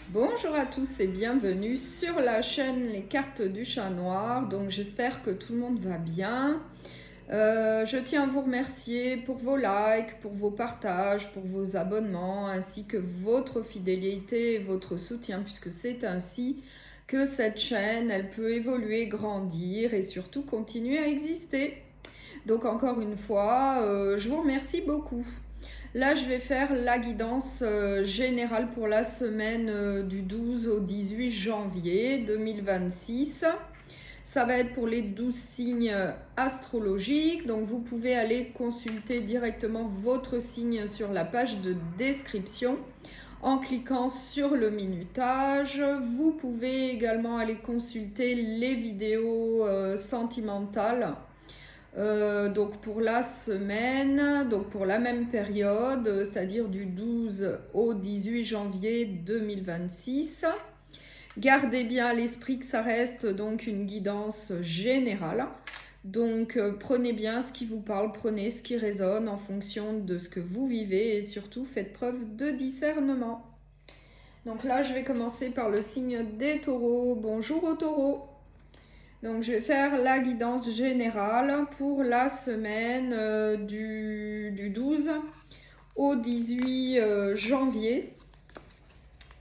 Bonjour à tous et bienvenue sur la chaîne Les Cartes du Chat Noir. Donc j'espère que tout le monde va bien. Je tiens à vous remercier pour vos likes, pour vos partages, pour vos abonnements, ainsi que votre fidélité et votre soutien, puisque c'est ainsi que cette chaîne, elle peut évoluer, grandir et surtout continuer à exister. Donc encore une fois, je vous remercie beaucoup. Là, je vais faire la guidance générale pour la semaine du 12 au 18 janvier 2026. Ça va être pour les 12 signes astrologiques. Donc, vous pouvez aller consulter directement votre signe sur la page de description en cliquant sur le minutage. Vous pouvez également aller consulter les vidéos sentimentales. Donc pour la semaine, donc pour la même période, c'est-à-dire du 12 au 18 janvier 2026. Gardez bien à l'esprit que ça reste donc une guidance générale. Donc prenez bien ce qui vous parle, prenez ce qui résonne en fonction de ce que vous vivez et surtout faites preuve de discernement. Donc là, je vais commencer par le signe des taureaux. Bonjour aux taureaux. Donc je vais faire la guidance générale pour la semaine du 12 au 18 janvier.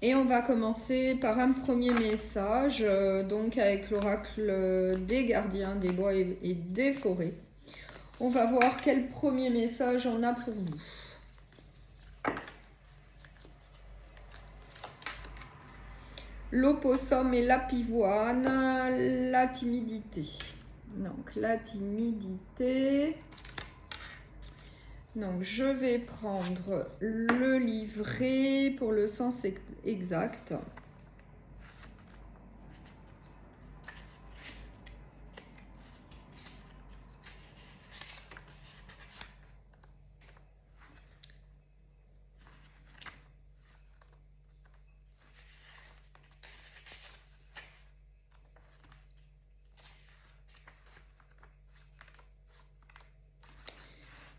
Et on va commencer par un premier message, donc avec l'oracle des gardiens des bois et des forêts. On va voir quel premier message on a pour vous. L'opossum et la pivoine, la timidité. Donc la timidité. Donc je vais prendre le livret pour le sens exact.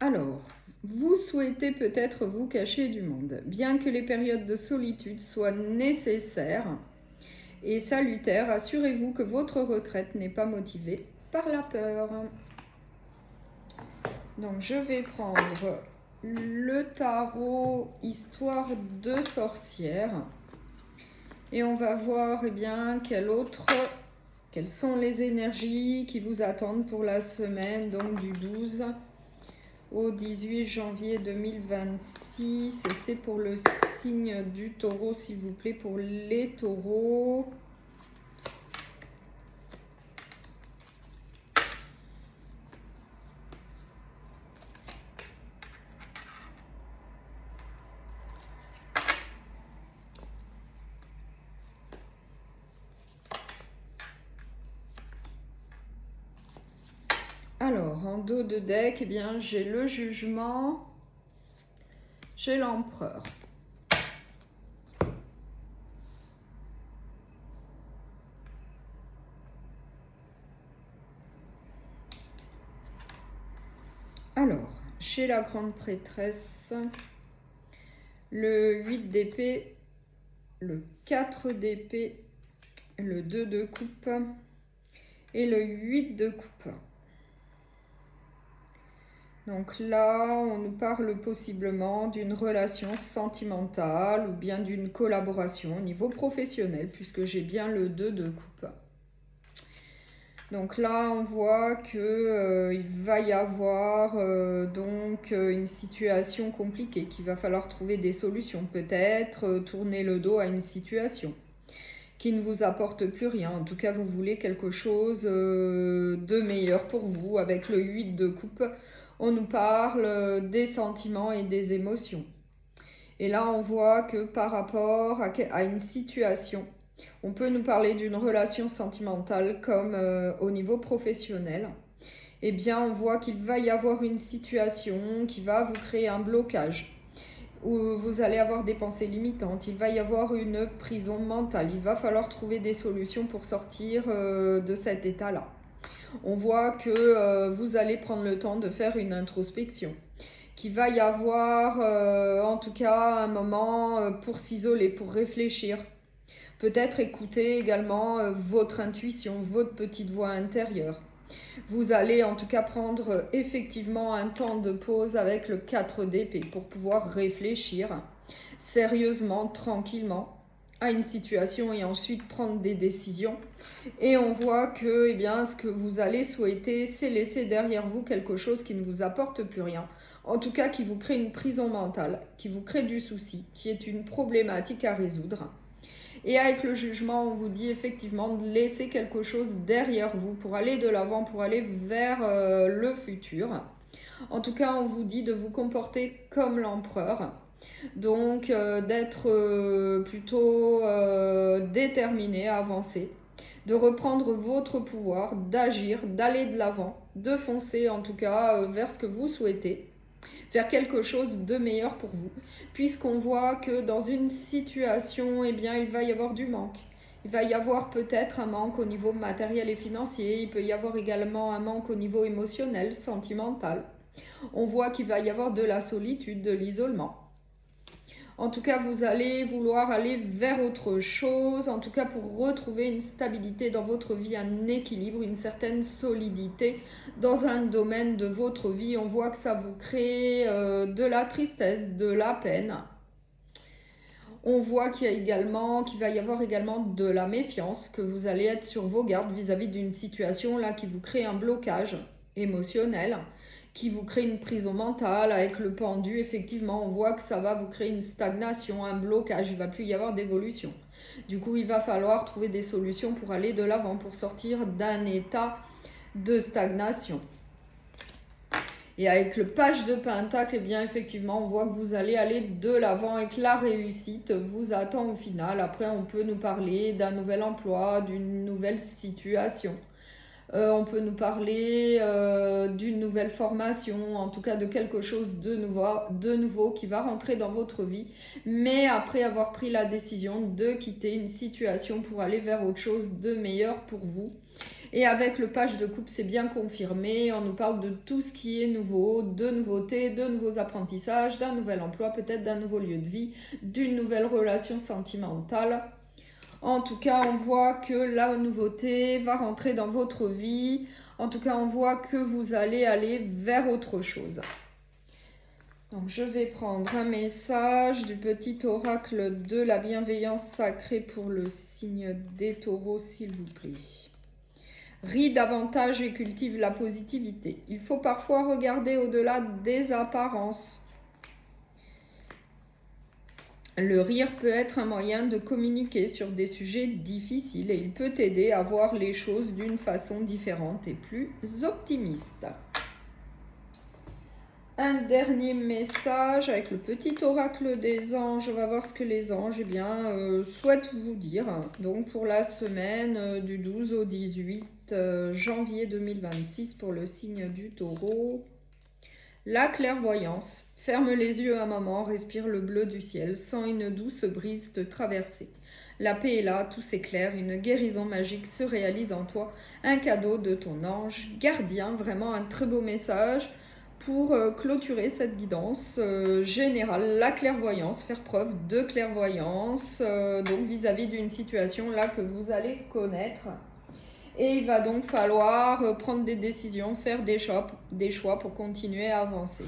Alors, vous souhaitez peut-être vous cacher du monde, bien que les périodes de solitude soient nécessaires et salutaires. Assurez-vous que votre retraite n'est pas motivée par la peur. Donc, je vais prendre le tarot Histoire de sorcière et on va voir quelles sont les énergies qui vous attendent pour la semaine donc du 12 au 18 janvier 2026. Et c'est pour le signe du taureau, s'il vous plaît, pour les taureaux. Alors, en dos de deck, eh bien, j'ai le jugement, j'ai l'empereur. Alors, chez la grande prêtresse, le 8 d'épée, le 4 d'épée, le 2 de coupe et le 8 de coupe. Donc là, on nous parle possiblement d'une relation sentimentale ou bien d'une collaboration au niveau professionnel, puisque j'ai bien le 2 de coupe. Donc là, on voit qu'il va y avoir une situation compliquée, qu'il va falloir trouver des solutions. Peut-être tourner le dos à une situation qui ne vous apporte plus rien. En tout cas, vous voulez quelque chose de meilleur pour vous. Avec le 8 de coupe, on nous parle des sentiments et des émotions. Et là, on voit que par rapport à une situation, on peut nous parler d'une relation sentimentale comme au niveau professionnel. Eh bien, on voit qu'il va y avoir une situation qui va vous créer un blocage, où vous allez avoir des pensées limitantes, il va y avoir une prison mentale, il va falloir trouver des solutions pour sortir de cet état-là. On voit que vous allez prendre le temps de faire une introspection, qu'il va y avoir en tout cas un moment pour s'isoler, pour réfléchir Peut-être écouter également votre intuition, votre petite voix intérieure. Vous allez en tout cas prendre effectivement un temps de pause avec le 4 d'épée pour pouvoir réfléchir sérieusement, tranquillement à une situation et ensuite prendre des décisions. Et on voit que ce que vous allez souhaiter, c'est laisser derrière vous quelque chose qui ne vous apporte plus rien. En tout cas, qui vous crée une prison mentale, qui vous crée du souci, qui est une problématique à résoudre. Et avec le jugement, on vous dit effectivement de laisser quelque chose derrière vous pour aller de l'avant, pour aller vers le futur. En tout cas, on vous dit de vous comporter comme l'empereur. Donc, d'être plutôt déterminé à avancer, de reprendre votre pouvoir, d'agir, d'aller de l'avant, de foncer en tout cas vers ce que vous souhaitez. Faire quelque chose de meilleur pour vous, puisqu'on voit que dans une situation, il va y avoir du manque. Il va y avoir peut-être un manque au niveau matériel et financier, il peut y avoir également un manque au niveau émotionnel, sentimental. On voit qu'il va y avoir de la solitude, de l'isolement. En tout cas, vous allez vouloir aller vers autre chose, en tout cas pour retrouver une stabilité dans votre vie, un équilibre, une certaine solidité dans un domaine de votre vie. On voit que ça vous crée de la tristesse, de la peine. On voit qu'il va y avoir également de la méfiance, que vous allez être sur vos gardes vis-à-vis d'une situation là qui vous crée un blocage émotionnel, qui vous crée une prison mentale. Avec le pendu, effectivement, on voit que ça va vous créer une stagnation, un blocage, il ne va plus y avoir d'évolution. Du coup, il va falloir trouver des solutions pour aller de l'avant, pour sortir d'un état de stagnation. Et avec le page de pentacle, effectivement, on voit que vous allez aller de l'avant et que la réussite vous attend au final. Après, on peut nous parler d'un nouvel emploi, d'une nouvelle situation. On peut nous parler d'une nouvelle formation, en tout cas de quelque chose de nouveau qui va rentrer dans votre vie, mais après avoir pris la décision de quitter une situation pour aller vers autre chose de meilleur pour vous. Et avec le page de coupe, c'est bien confirmé, on nous parle de tout ce qui est nouveau, de nouveautés, de nouveaux apprentissages, d'un nouvel emploi, peut-être d'un nouveau lieu de vie, d'une nouvelle relation sentimentale. En tout cas, on voit que la nouveauté va rentrer dans votre vie. En tout cas, on voit que vous allez aller vers autre chose. Donc, je vais prendre un message du petit oracle de la bienveillance sacrée pour le signe des taureaux, s'il vous plaît. Ris davantage et cultive la positivité. Il faut parfois regarder au-delà des apparences. Le rire peut être un moyen de communiquer sur des sujets difficiles et il peut t'aider à voir les choses d'une façon différente et plus optimiste. Un dernier message avec le petit oracle des anges. On va voir ce que les anges souhaitent vous dire. Donc pour la semaine du 12 au 18 janvier 2026 pour le signe du taureau. La clairvoyance. Ferme les yeux un moment, respire le bleu du ciel, sens une douce brise te traverser. La paix est là, tout s'éclaire, une guérison magique se réalise en toi, un cadeau de ton ange gardien, vraiment un très beau message pour clôturer cette guidance générale. La clairvoyance, faire preuve de clairvoyance, donc vis-à-vis d'une situation là que vous allez connaître. Et il va donc falloir prendre des décisions, faire des choix pour continuer à avancer.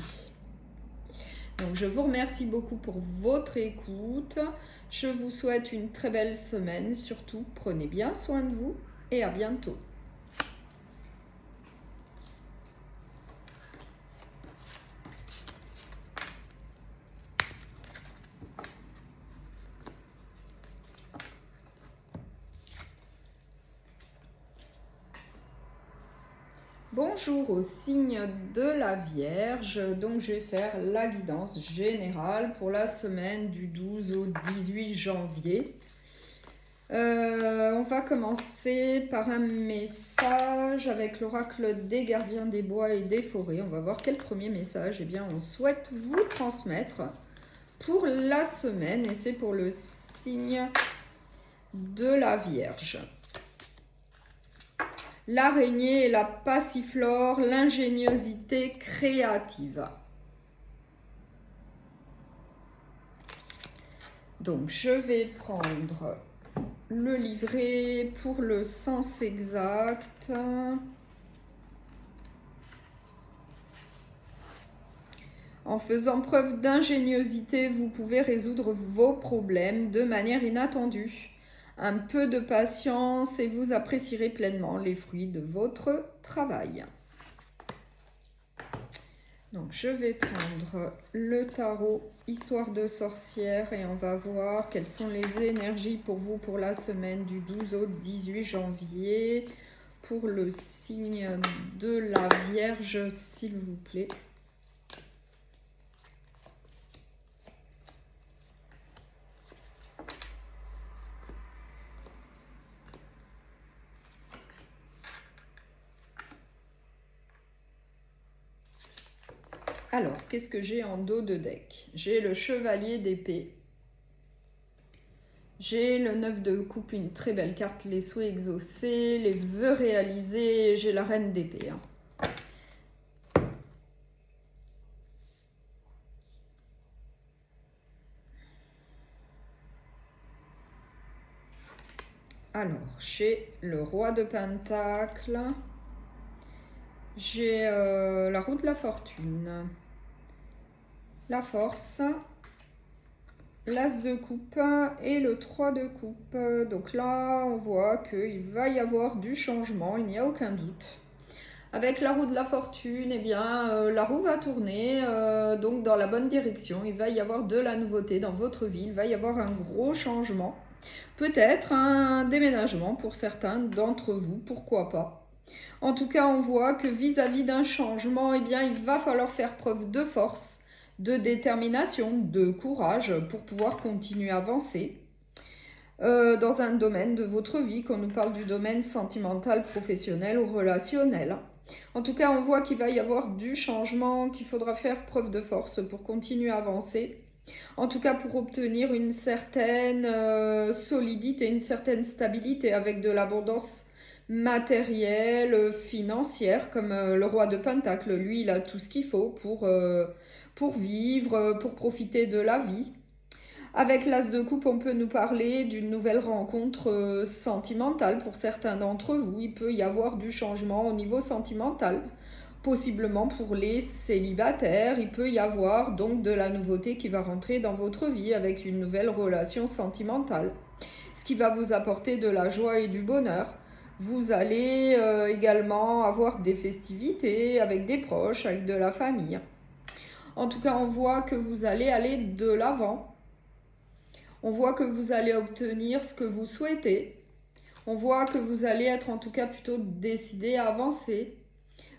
Donc je vous remercie beaucoup pour votre écoute. Je vous souhaite une très belle semaine. Surtout, prenez bien soin de vous et à bientôt. Bonjour au signe de la Vierge, donc je vais faire la guidance générale pour la semaine du 12 au 18 janvier. On va commencer par un message avec l'oracle des gardiens des bois et des forêts. On va voir quel premier message on souhaite vous transmettre pour la semaine et c'est pour le signe de la Vierge. L'araignée et la passiflore, l'ingéniosité créative. Donc, je vais prendre le livret pour le sens exact. En faisant preuve d'ingéniosité, vous pouvez résoudre vos problèmes de manière inattendue. Un peu de patience et vous apprécierez pleinement les fruits de votre travail. Donc je vais prendre le tarot Histoire de sorcière et on va voir quelles sont les énergies pour vous pour la semaine du 12 au 18 janvier. Pour le signe de la Vierge, s'il vous plaît. Alors, qu'est-ce que j'ai en dos de deck? J'ai le chevalier d'épée. J'ai le 9 de coupe, une très belle carte, les souhaits exaucés, les vœux réalisés. J'ai la reine d'épée. Alors, j'ai le roi de pentacle. J'ai la roue de la fortune. La force. L'as de coupe et le 3 de coupe. Donc là, on voit qu'il va y avoir du changement, il n'y a aucun doute. Avec la roue de la fortune, eh bien, la roue va tourner donc dans la bonne direction. Il va y avoir de la nouveauté dans votre vie, il va y avoir un gros changement. Peut-être un déménagement pour certains d'entre vous, pourquoi pas. En tout cas, on voit que vis-à-vis d'un changement, eh bien, il va falloir faire preuve de force, de détermination, de courage pour pouvoir continuer à avancer dans un domaine de votre vie, qu'on nous parle du domaine sentimental, professionnel ou relationnel. En tout cas, on voit qu'il va y avoir du changement, qu'il faudra faire preuve de force pour continuer à avancer. En tout cas, pour obtenir une certaine solidité, une certaine stabilité avec de l'abondance matérielle, financière, comme le roi de Pentacle. Lui, il a tout ce qu'il faut pour vivre, pour profiter de la vie. Avec l'as de coupe, on peut nous parler d'une nouvelle rencontre sentimentale. Pour certains d'entre vous, il peut y avoir du changement au niveau sentimental. Possiblement pour les célibataires, il peut y avoir donc de la nouveauté qui va rentrer dans votre vie avec une nouvelle relation sentimentale. Ce qui va vous apporter de la joie et du bonheur. Vous allez également avoir des festivités avec des proches, avec de la famille. En tout cas, on voit que vous allez aller de l'avant. On voit que vous allez obtenir ce que vous souhaitez. On voit que vous allez être en tout cas plutôt décidé à avancer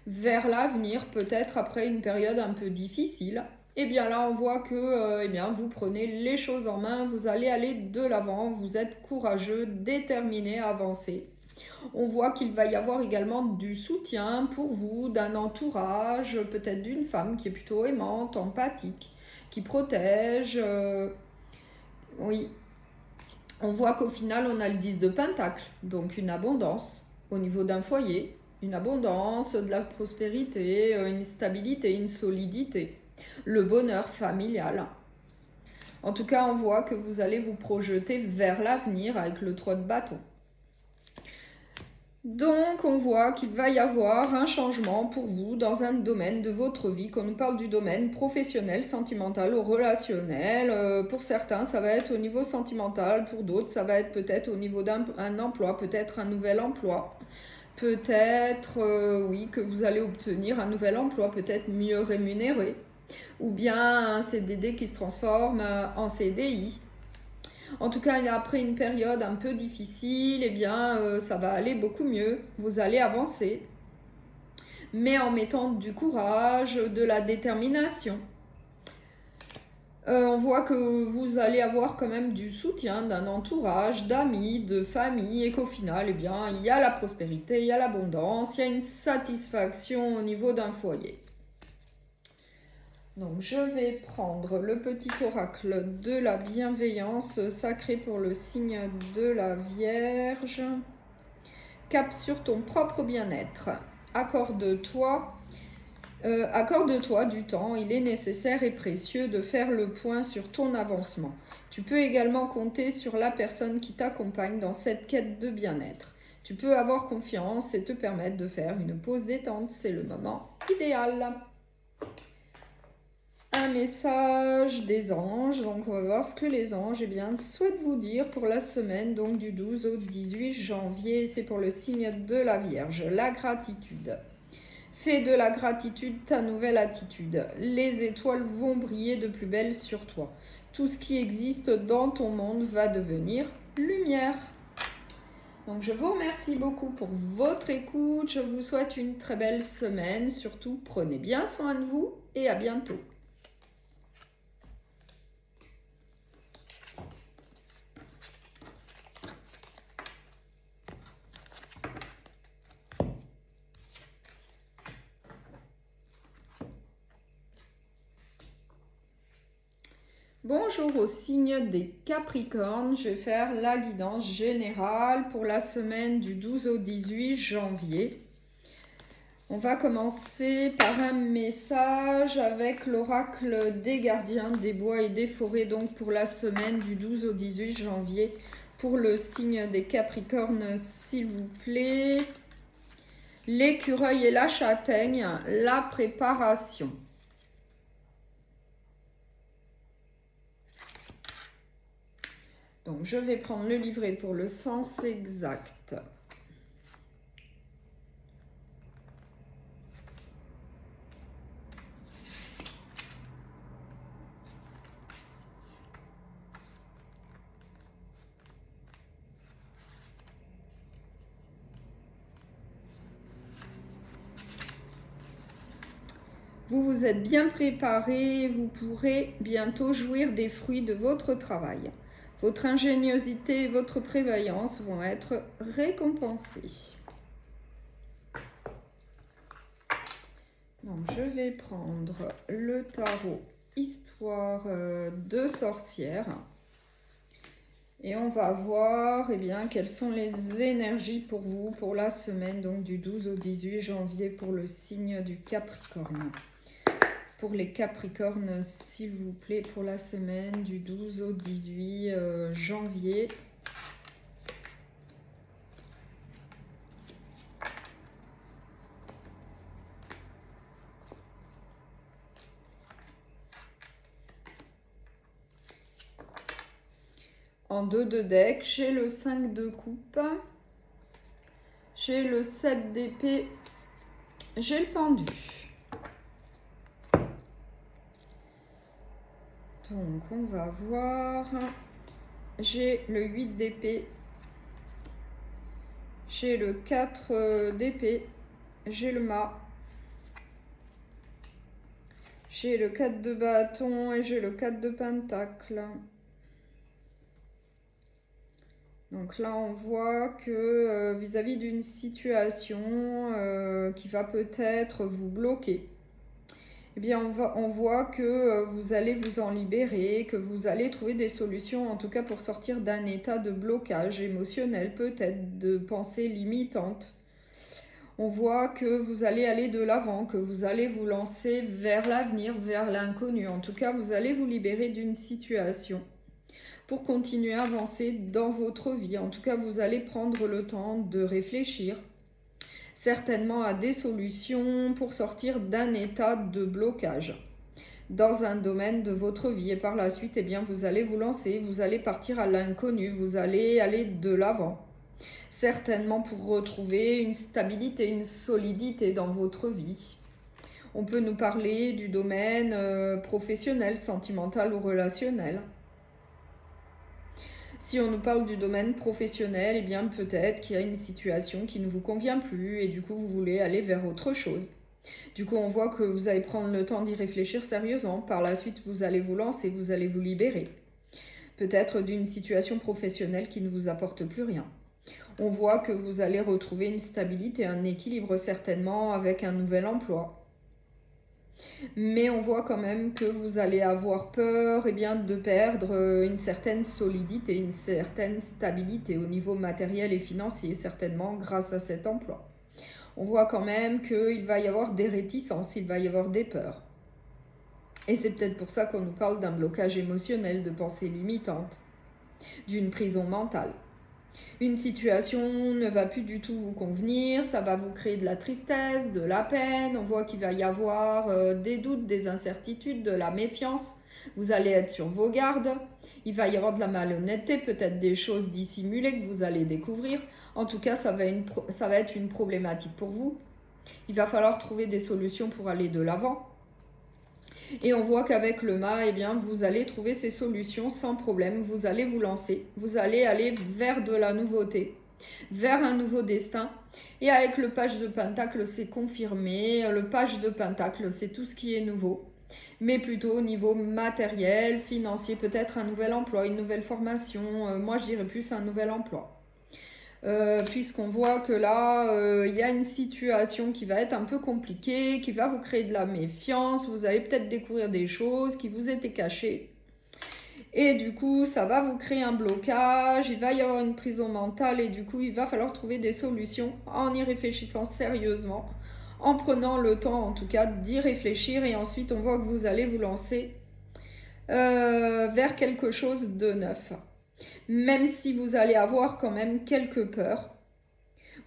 vers l'avenir, peut-être après une période un peu difficile. Et bien là, on voit que eh bien, vous prenez les choses en main, vous allez aller de l'avant, vous êtes courageux, déterminé à avancer. On voit qu'il va y avoir également du soutien pour vous, d'un entourage, peut-être d'une femme qui est plutôt aimante, empathique, qui protège. Oui, on voit qu'au final, on a le 10 de Pentacle, donc une abondance au niveau d'un foyer, une abondance, de la prospérité, une stabilité, une solidité, le bonheur familial. En tout cas, on voit que vous allez vous projeter vers l'avenir avec le 3 de bâton. Donc, on voit qu'il va y avoir un changement pour vous dans un domaine de votre vie, qu'on nous parle du domaine professionnel, sentimental ou relationnel. Pour certains, ça va être au niveau sentimental, pour d'autres, ça va être peut-être au niveau d'un emploi, peut-être un nouvel emploi. Peut-être, oui, que vous allez obtenir un nouvel emploi, peut-être mieux rémunéré, ou bien un CDD qui se transforme en CDI. En tout cas, après une période un peu difficile, eh bien, ça va aller beaucoup mieux. Vous allez avancer, mais en mettant du courage, de la détermination. On voit que vous allez avoir quand même du soutien d'un entourage, d'amis, de famille, et qu'au final, eh bien, il y a la prospérité, il y a l'abondance, il y a une satisfaction au niveau d'un foyer. Donc, je vais prendre le petit oracle de la bienveillance sacrée pour le signe de la Vierge. Cap sur ton propre bien-être. Accorde-toi du temps. Il est nécessaire et précieux de faire le point sur ton avancement. Tu peux également compter sur la personne qui t'accompagne dans cette quête de bien-être. Tu peux avoir confiance et te permettre de faire une pause détente. C'est le moment idéal. Un message des anges. Donc, on va voir ce que les anges souhaitent vous dire pour la semaine donc, du 12 au 18 janvier. C'est pour le signe de la Vierge. La gratitude. Fais de la gratitude ta nouvelle attitude. Les étoiles vont briller de plus belle sur toi. Tout ce qui existe dans ton monde va devenir lumière. Donc je vous remercie beaucoup pour votre écoute. Je vous souhaite une très belle semaine. Surtout, prenez bien soin de vous et à bientôt. Bonjour au signe des Capricornes, je vais faire la guidance générale pour la semaine du 12 au 18 janvier. On va commencer par un message avec l'oracle des gardiens des bois et des forêts, donc pour la semaine du 12 au 18 janvier. Pour le signe des Capricornes, s'il vous plaît, l'écureuil et la châtaigne, la préparation. Donc, je vais prendre le livret pour le sens exact. Vous vous êtes bien préparé, vous pourrez bientôt jouir des fruits de votre travail. Votre ingéniosité et votre prévoyance vont être récompensées. Donc, je vais prendre le tarot Histoire de sorcière. Et on va voir quelles sont les énergies pour vous pour la semaine donc, du 12 au 18 janvier pour le signe du Capricorne. Pour les Capricornes, s'il vous plaît, pour la semaine du 12 au 18 janvier. En 2 de deck, j'ai le 5 de coupe, j'ai le 7 d'épée, j'ai le pendu. Donc, on va voir. J'ai le 8 d'épée. J'ai le 4 d'épée. J'ai le mât. J'ai le 4 de bâton et j'ai le 4 de pentacle. Donc là, on voit que vis-à-vis d'une situation qui va peut-être vous bloquer, on voit que vous allez vous en libérer, que vous allez trouver des solutions, en tout cas pour sortir d'un état de blocage émotionnel, peut-être de pensée limitante. On voit que vous allez aller de l'avant, que vous allez vous lancer vers l'avenir, vers l'inconnu. En tout cas, vous allez vous libérer d'une situation pour continuer à avancer dans votre vie. En tout cas, vous allez prendre le temps de réfléchir certainement à des solutions pour sortir d'un état de blocage dans un domaine de votre vie. Et par la suite, vous allez vous lancer, vous allez partir à l'inconnu, vous allez aller de l'avant. Certainement pour retrouver une stabilité, une solidité dans votre vie. On peut nous parler du domaine professionnel, sentimental ou relationnel. Si on nous parle du domaine professionnel, peut-être qu'il y a une situation qui ne vous convient plus et du coup vous voulez aller vers autre chose. Du coup, on voit que vous allez prendre le temps d'y réfléchir sérieusement. Par la suite, vous allez vous lancer, vous allez vous libérer. Peut-être d'une situation professionnelle qui ne vous apporte plus rien. On voit que vous allez retrouver une stabilité, un équilibre certainement avec un nouvel emploi. Mais on voit quand même que vous allez avoir peur de perdre une certaine solidité, une certaine stabilité au niveau matériel et financier, certainement grâce à cet emploi. On voit quand même qu'il va y avoir des réticences, il va y avoir des peurs. Et c'est peut-être pour ça qu'on nous parle d'un blocage émotionnel, de pensées limitantes, d'une prison mentale. Une situation ne va plus du tout vous convenir, ça va vous créer de la tristesse, de la peine, on voit qu'il va y avoir des doutes, des incertitudes, de la méfiance, vous allez être sur vos gardes, il va y avoir de la malhonnêteté, peut-être des choses dissimulées que vous allez découvrir. En tout cas, ça va être une problématique pour vous. Il va falloir trouver des solutions pour aller de l'avant. Et on voit qu'avec le mât, eh bien, vous allez trouver ces solutions sans problème. Vous allez vous lancer. Vous allez aller vers de la nouveauté, vers un nouveau destin. Et avec le page de Pentacle, c'est confirmé. Le page de Pentacle, c'est tout ce qui est nouveau. Mais plutôt au niveau matériel, financier, peut-être un nouvel emploi, une nouvelle formation. Moi, je dirais plus un nouvel emploi. Puisqu'on voit que là, il y a une situation qui va être un peu compliquée, qui va vous créer de la méfiance, vous allez peut-être découvrir des choses qui vous étaient cachées. Et du coup, ça va vous créer un blocage, il va y avoir une prison mentale et du coup, il va falloir trouver des solutions en y réfléchissant sérieusement, en prenant le temps en tout cas d'y réfléchir et ensuite on voit que vous allez vous lancer vers quelque chose de neuf. Même si vous allez avoir quand même quelques peurs.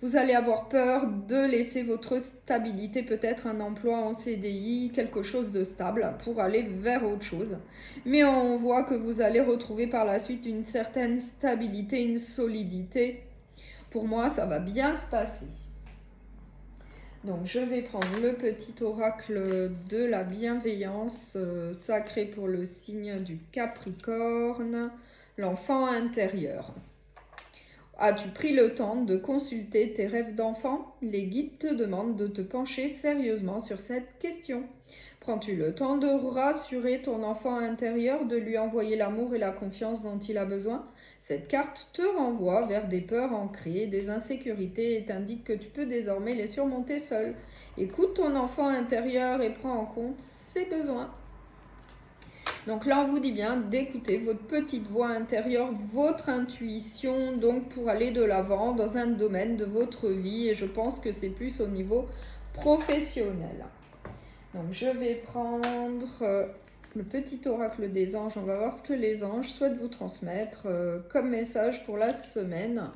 Vous allez avoir peur de laisser votre stabilité, peut-être un emploi en CDI, quelque chose de stable pour aller vers autre chose. Mais on voit que vous allez retrouver par la suite une certaine stabilité, une solidité. Pour moi, ça va bien se passer. Donc, je vais prendre le petit oracle de la bienveillance sacrée pour le signe du Capricorne, l'enfant intérieur. As-tu pris le temps de consulter tes rêves d'enfant? Les guides te demandent de te pencher sérieusement sur cette question. Prends-tu le temps de rassurer ton enfant intérieur, de lui envoyer l'amour et la confiance dont il a besoin? Cette carte te renvoie vers des peurs ancrées, des insécurités et t'indique que tu peux désormais les surmonter seul. Écoute ton enfant intérieur et prends en compte ses besoins. Donc là, on vous dit bien d'écouter votre petite voix intérieure, votre intuition, donc pour aller de l'avant dans un domaine de votre vie. Et je pense que c'est plus au niveau professionnel. Donc je vais prendre le petit oracle des anges. On va voir ce que les anges souhaitent vous transmettre comme message pour la semaine.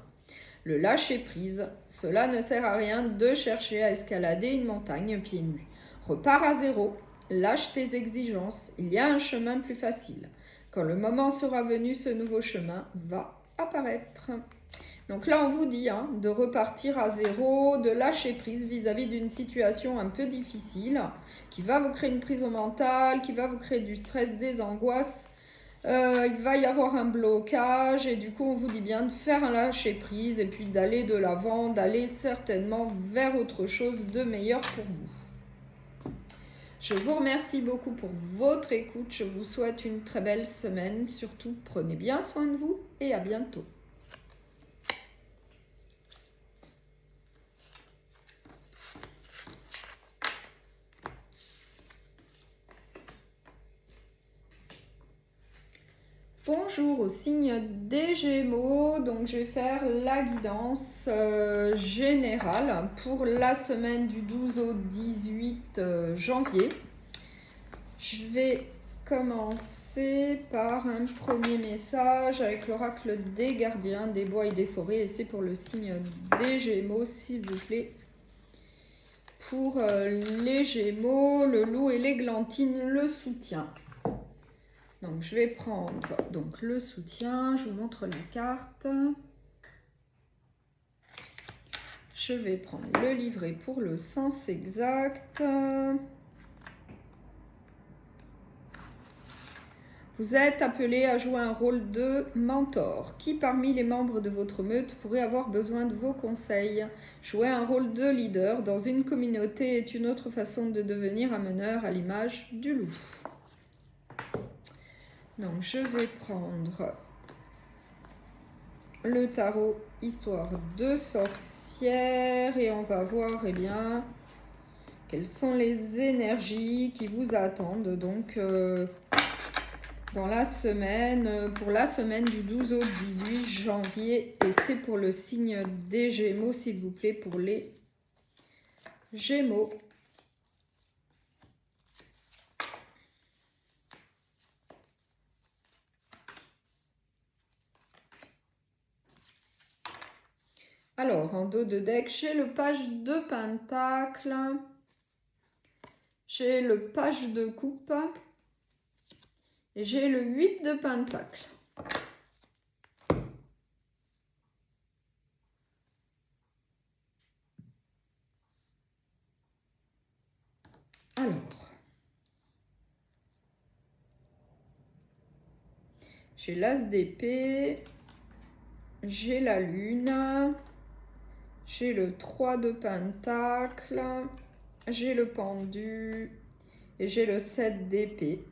Le lâcher prise. Cela ne sert à rien de chercher à escalader une montagne pieds nus. Repars à zéro. Lâche tes exigences, il y a un chemin plus facile. Quand le moment sera venu, ce nouveau chemin va apparaître. Donc là, on vous dit de repartir à zéro, de lâcher prise vis-à-vis d'une situation un peu difficile, qui va vous créer une prison mentale, qui va vous créer du stress, des angoisses. Il va y avoir un blocage et du coup, on vous dit bien de faire un lâcher prise et puis d'aller de l'avant, d'aller certainement vers autre chose de meilleur pour vous. Je vous remercie beaucoup pour votre écoute. Je vous souhaite une très belle semaine. Surtout, prenez bien soin de vous et à bientôt. Bonjour au signe des Gémeaux. Donc, je vais faire la guidance générale pour la semaine du 12 au 18 janvier. Je vais commencer par un premier message avec l'oracle des gardiens des bois et des forêts. Et c'est pour le signe des Gémeaux, s'il vous plaît. Pour les Gémeaux, le loup et l'églantine, le soutien. Donc, je vais prendre donc, le soutien. Je vous montre la carte. Je vais prendre le livret pour le sens exact. Vous êtes appelé à jouer un rôle de mentor. Qui parmi les membres de votre meute pourrait avoir besoin de vos conseils? Jouer un rôle de leader dans une communauté est une autre façon de devenir un meneur à l'image du loup. Donc je vais prendre le tarot Histoire de sorcière et on va voir quelles sont les énergies qui vous attendent donc dans la semaine, pour la semaine du 12 au 18 janvier. Et c'est pour le signe des Gémeaux, s'il vous plaît, pour les Gémeaux. Alors, en dos de deck, j'ai le page de pentacle, j'ai le page de coupe et j'ai le 8 de pentacle. Alors, j'ai l'as d'épée, j'ai la lune, j'ai le 3 de pentacle, j'ai le pendu et j'ai le 7 d'épée.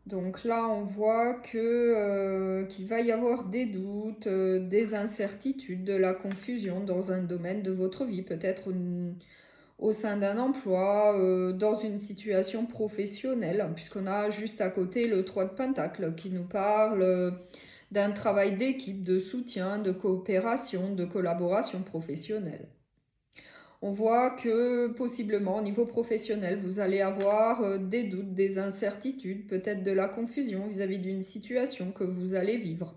Donc là, on voit qu'il va y avoir des doutes, des incertitudes, de la confusion dans un domaine de votre vie, peut-être au sein d'un emploi, dans une situation professionnelle, puisqu'on a juste à côté le 3 de pentacle qui nous parle d'un travail d'équipe, de soutien, de coopération, de collaboration professionnelle. On voit que possiblement au niveau professionnel, vous allez avoir des doutes, des incertitudes, peut-être de la confusion vis-à-vis d'une situation que vous allez vivre.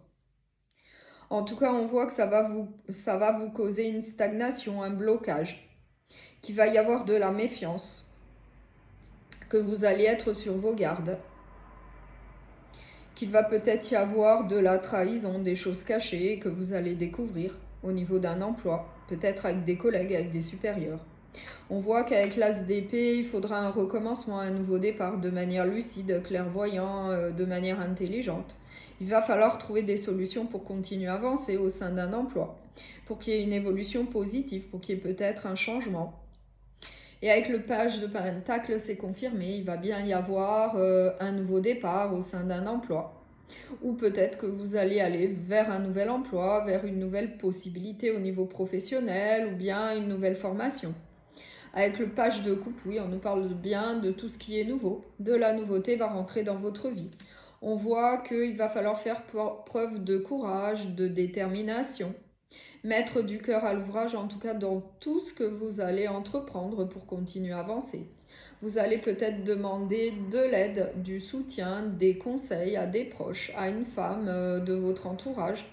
En tout cas, on voit que ça va vous causer une stagnation, un blocage, qu'il va y avoir de la méfiance, que vous allez être sur vos gardes, qu'il va peut-être y avoir de la trahison, des choses cachées que vous allez découvrir au niveau d'un emploi, peut-être avec des collègues, avec des supérieurs. On voit qu'avec l'as d'épée, il faudra un recommencement, un nouveau départ de manière lucide, clairvoyant, de manière intelligente. Il va falloir trouver des solutions pour continuer à avancer au sein d'un emploi, pour qu'il y ait une évolution positive, pour qu'il y ait peut-être un changement. Et avec le page de pentacle, c'est confirmé, il va bien y avoir un nouveau départ au sein d'un emploi. Ou peut-être que vous allez aller vers un nouvel emploi, vers une nouvelle possibilité au niveau professionnel ou bien une nouvelle formation. Avec le page de coupe, oui, on nous parle bien de tout ce qui est nouveau. De la nouveauté va rentrer dans votre vie. On voit qu'il va falloir faire preuve de courage, de détermination. Mettre du cœur à l'ouvrage, en tout cas dans tout ce que vous allez entreprendre pour continuer à avancer. Vous allez peut-être demander de l'aide, du soutien, des conseils à des proches, à une femme de votre entourage.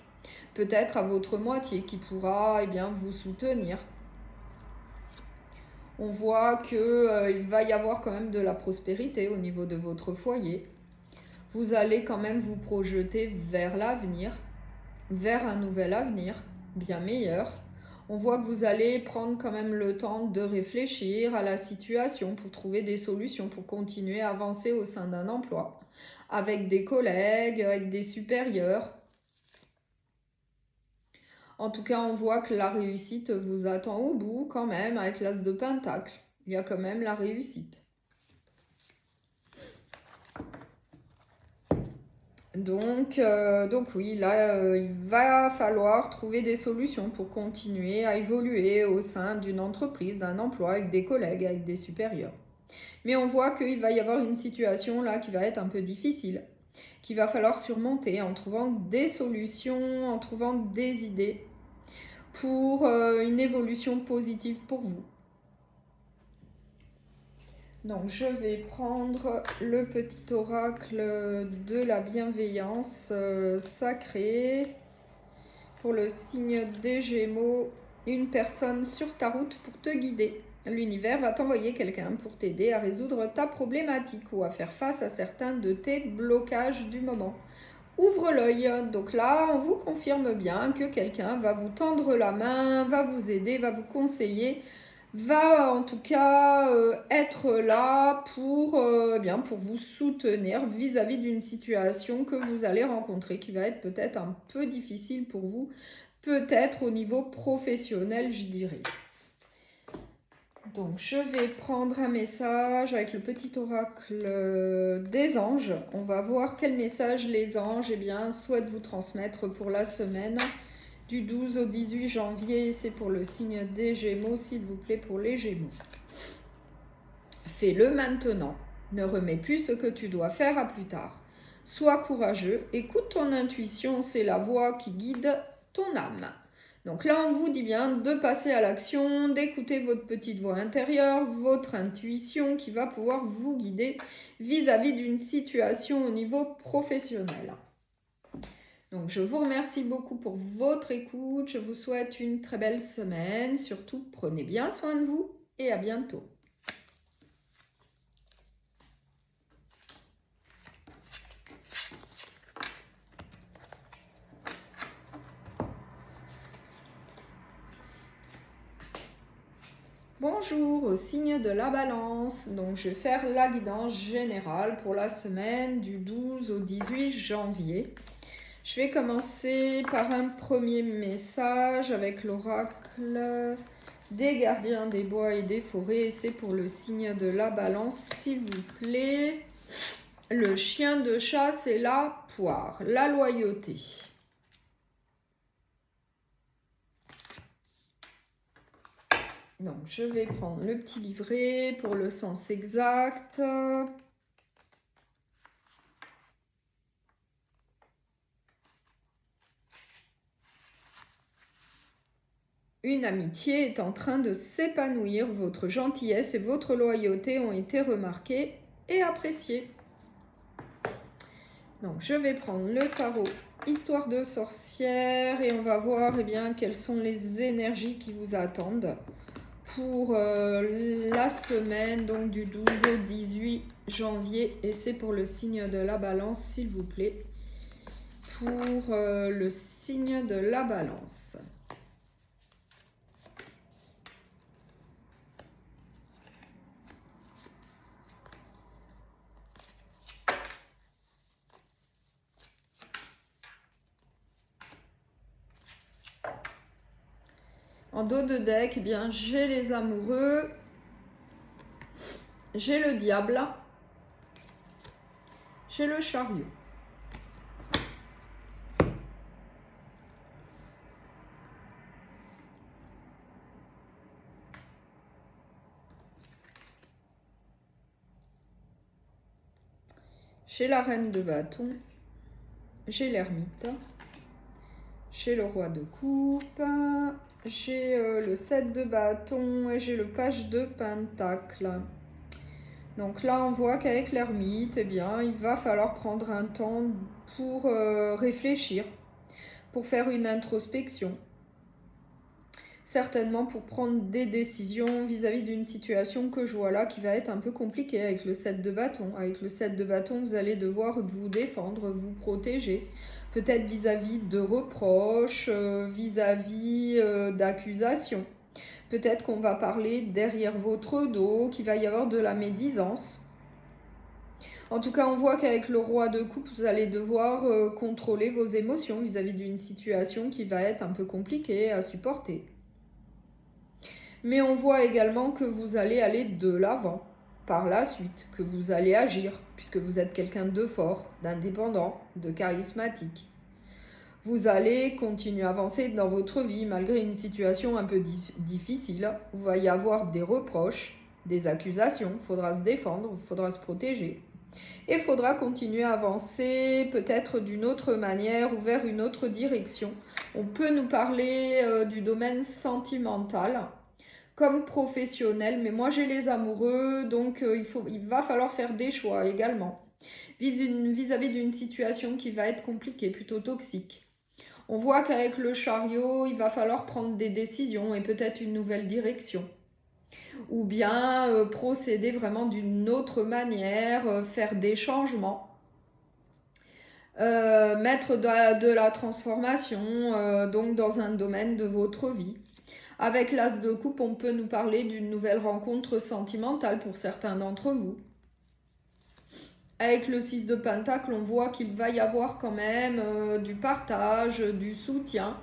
Peut-être à votre moitié qui pourra vous soutenir. On voit qu'il va y avoir quand même de la prospérité au niveau de votre foyer. Vous allez quand même vous projeter vers l'avenir, vers un nouvel avenir, bien meilleur. On voit que vous allez prendre quand même le temps de réfléchir à la situation pour trouver des solutions, pour continuer à avancer au sein d'un emploi, avec des collègues, avec des supérieurs. En tout cas, on voit que la réussite vous attend au bout quand même avec l'as de pentacle. Il y a quand même la réussite. Donc oui, là, il va falloir trouver des solutions pour continuer à évoluer au sein d'une entreprise, d'un emploi, avec des collègues, avec des supérieurs. Mais on voit qu'il va y avoir une situation là qui va être un peu difficile, qu'il va falloir surmonter en trouvant des solutions, en trouvant des idées pour une évolution positive pour vous. Donc je vais prendre le petit oracle de la bienveillance sacrée pour le signe des Gémeaux, une personne sur ta route pour te guider. L'univers va t'envoyer quelqu'un pour t'aider à résoudre ta problématique ou à faire face à certains de tes blocages du moment. Ouvre l'œil. Donc là, on vous confirme bien que quelqu'un va vous tendre la main, va vous aider, va vous conseiller, va en tout cas être là pour vous soutenir vis-à-vis d'une situation que vous allez rencontrer qui va être peut-être un peu difficile pour vous, peut-être au niveau professionnel, je dirais. Donc, je vais prendre un message avec le petit oracle des anges. On va voir quel message les anges souhaitent vous transmettre pour la semaine du 12 au 18 janvier. C'est pour le signe des Gémeaux, s'il vous plaît, pour les Gémeaux. Fais-le maintenant. Ne remets plus ce que tu dois faire à plus tard. Sois courageux. Écoute ton intuition, c'est la voix qui guide ton âme. Donc là, on vous dit bien de passer à l'action, d'écouter votre petite voix intérieure, votre intuition qui va pouvoir vous guider vis-à-vis d'une situation au niveau professionnel. Donc, je vous remercie beaucoup pour votre écoute. Je vous souhaite une très belle semaine. Surtout, prenez bien soin de vous et à bientôt. Bonjour au signe de la balance. Donc je vais faire la guidance générale pour la semaine du 12 au 18 janvier. Je vais commencer par un premier message avec l'oracle des gardiens des bois et des forêts. C'est pour le signe de la balance, s'il vous plaît. Le chien de chasse et la poire, la loyauté. Donc, je vais prendre le petit livret pour le sens exact. Une amitié est en train de s'épanouir. Votre gentillesse et votre loyauté ont été remarquées et appréciées. Donc, je vais prendre le tarot Histoire de sorcière et on va voir quelles sont les énergies qui vous attendent pour la semaine donc du 12 au 18 janvier et c'est pour le signe de la balance, s'il vous plaît, pour le signe de la balance. En dos de deck, j'ai les amoureux, j'ai le diable, j'ai le chariot. J'ai la reine de bâton, j'ai l'ermite, j'ai le roi de coupe, j'ai le 7 de bâton et j'ai le page de pentacle. Donc là, on voit qu'avec l'ermite, il va falloir prendre un temps pour réfléchir, pour faire une introspection. Certainement pour prendre des décisions vis-à-vis d'une situation que je vois là qui va être un peu compliquée avec le 7 de bâton. Avec le 7 de bâton, vous allez devoir vous défendre, vous protéger. Peut-être vis-à-vis de reproches, vis-à-vis d'accusations. Peut-être qu'on va parler derrière votre dos, qu'il va y avoir de la médisance. En tout cas, on voit qu'avec le roi de coupe, vous allez devoir contrôler vos émotions vis-à-vis d'une situation qui va être un peu compliquée à supporter. Mais on voit également que vous allez aller de l'avant par la suite, que vous allez agir, puisque vous êtes quelqu'un de fort, d'indépendant, de charismatique. Vous allez continuer à avancer dans votre vie malgré une situation un peu difficile. Il va y avoir des reproches, des accusations, il faudra se défendre, il faudra se protéger. Et il faudra continuer à avancer peut-être d'une autre manière ou vers une autre direction. On peut nous parler du domaine sentimental comme professionnel, mais moi j'ai les amoureux, donc il va falloir faire des choix également vis-à-vis d'une situation qui va être compliquée, plutôt toxique. On voit qu'avec le chariot, il va falloir prendre des décisions et peut-être une nouvelle direction. Ou bien procéder vraiment d'une autre manière, faire des changements. Mettre de la transformation donc dans un domaine de votre vie. Avec l'as de coupe, on peut nous parler d'une nouvelle rencontre sentimentale pour certains d'entre vous. Avec le 6 de pentacle, on voit qu'il va y avoir quand même du partage, du soutien.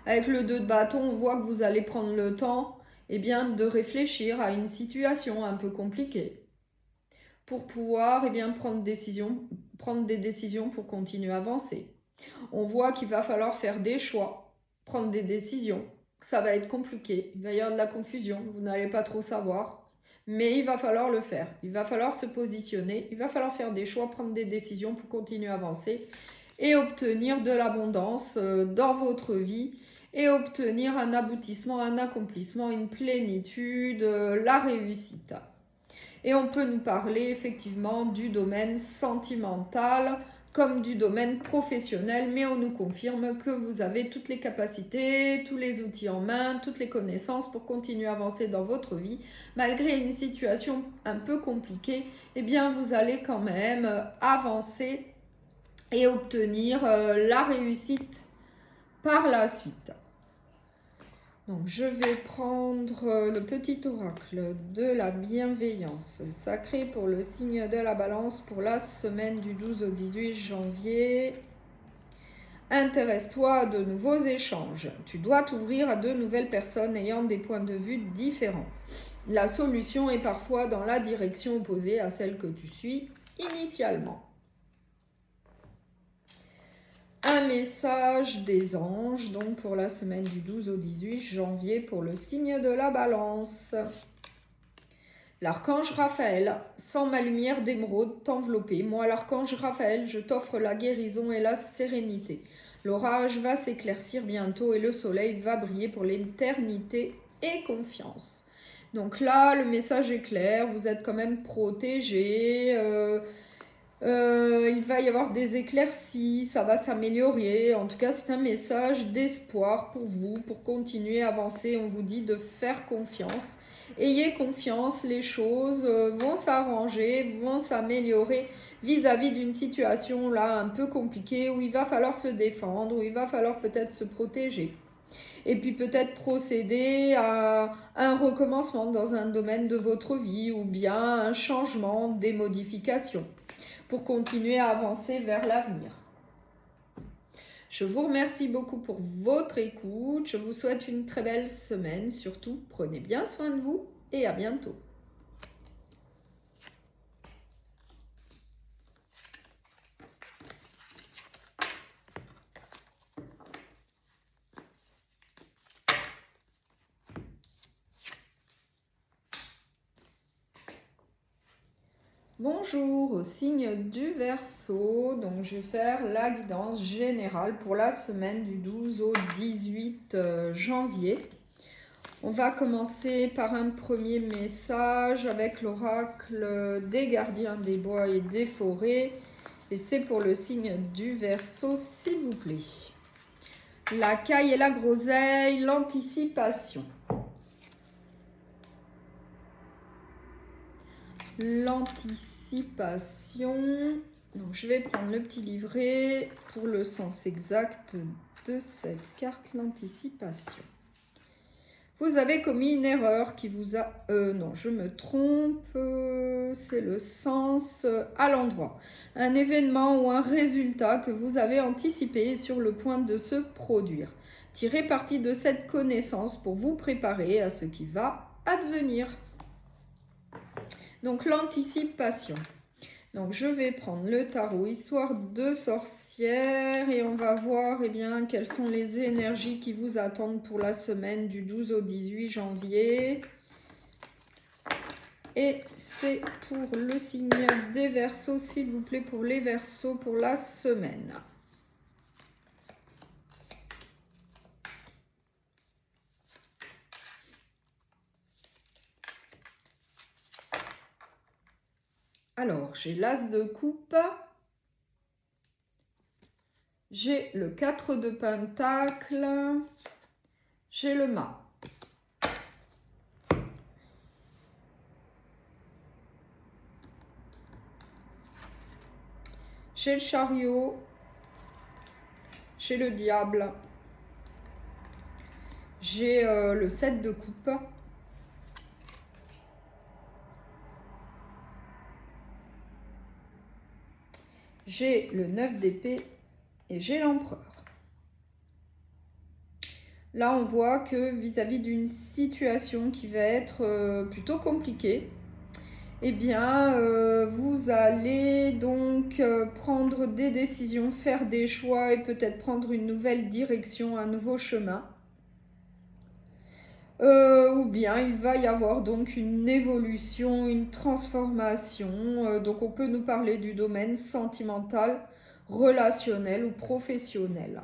Avec le 2 de bâton, on voit que vous allez prendre le temps de réfléchir à une situation un peu compliquée pour pouvoir prendre des décisions pour continuer à avancer. On voit qu'il va falloir faire des choix, prendre des décisions. Ça va être compliqué, il va y avoir de la confusion, vous n'allez pas trop savoir, mais il va falloir le faire. Il va falloir se positionner, il va falloir faire des choix, prendre des décisions pour continuer à avancer et obtenir de l'abondance dans votre vie et obtenir un aboutissement, un accomplissement, une plénitude, la réussite. Et on peut nous parler effectivement du domaine sentimental comme du domaine professionnel, mais on nous confirme que vous avez toutes les capacités, tous les outils en main, toutes les connaissances pour continuer à avancer dans votre vie. Malgré une situation un peu compliquée, eh bien vous allez quand même avancer et obtenir la réussite par la suite. Donc, je vais prendre le petit oracle de la bienveillance sacrée pour le signe de la balance pour la semaine du 12 au 18 janvier. Intéresse-toi à de nouveaux échanges. Tu dois t'ouvrir à de nouvelles personnes ayant des points de vue différents. La solution est parfois dans la direction opposée à celle que tu suis initialement. Un message des anges, donc pour la semaine du 12 au 18 janvier pour le signe de la balance. L'archange Raphaël, sans ma lumière d'émeraude t'envelopper, moi l'archange Raphaël, je t'offre la guérison et la sérénité. L'orage va s'éclaircir bientôt et le soleil va briller pour l'éternité et confiance. Donc là, le message est clair, vous êtes quand même protégés. Il va y avoir des éclaircies, ça va s'améliorer. En tout cas, c'est un message d'espoir pour vous, pour continuer à avancer. On vous dit de faire confiance. Ayez confiance, les choses vont s'arranger, vont s'améliorer vis-à-vis d'une situation là un peu compliquée où il va falloir se défendre, où il va falloir peut-être se protéger. Et puis peut-être procéder à un recommencement dans un domaine de votre vie ou bien un changement, des modifications pour continuer à avancer vers l'avenir. Je vous remercie beaucoup pour votre écoute. Je vous souhaite une très belle semaine. Surtout, prenez bien soin de vous et à bientôt. Bonjour au signe du Verseau, donc je vais faire la guidance générale pour la semaine du 12 au 18 janvier. On va commencer par un premier message avec l'oracle des gardiens des bois et des forêts. Et c'est pour le signe du Verseau, s'il vous plaît. La caille et la groseille, l'anticipation. L'anticipation. Donc je vais prendre le petit livret pour le sens exact de cette carte, l'anticipation. Vous avez commis une erreur qui vous a... non, je me trompe. C'est le sens à l'endroit. Un événement ou un résultat que vous avez anticipé est sur le point de se produire. Tirez parti de cette connaissance pour vous préparer à ce qui va advenir. Donc l'anticipation. Donc je vais prendre le tarot Histoire de sorcière et on va voir quelles sont les énergies qui vous attendent pour la semaine du 12 au 18 janvier. Et c'est pour le signe des Verseaux, s'il vous plaît, pour les Verseaux pour la semaine. Alors, j'ai l'As de coupe, j'ai le 4 de pentacle, j'ai le mât. J'ai le chariot, j'ai le diable, j'ai le 7 de coupe, j'ai le 9 d'épée et j'ai l'empereur. Là, on voit que vis-à-vis d'une situation qui va être plutôt compliquée, vous allez donc prendre des décisions, faire des choix et peut-être prendre une nouvelle direction, un nouveau chemin. Ou bien il va y avoir donc une évolution, une transformation. Donc on peut nous parler du domaine sentimental, relationnel ou professionnel.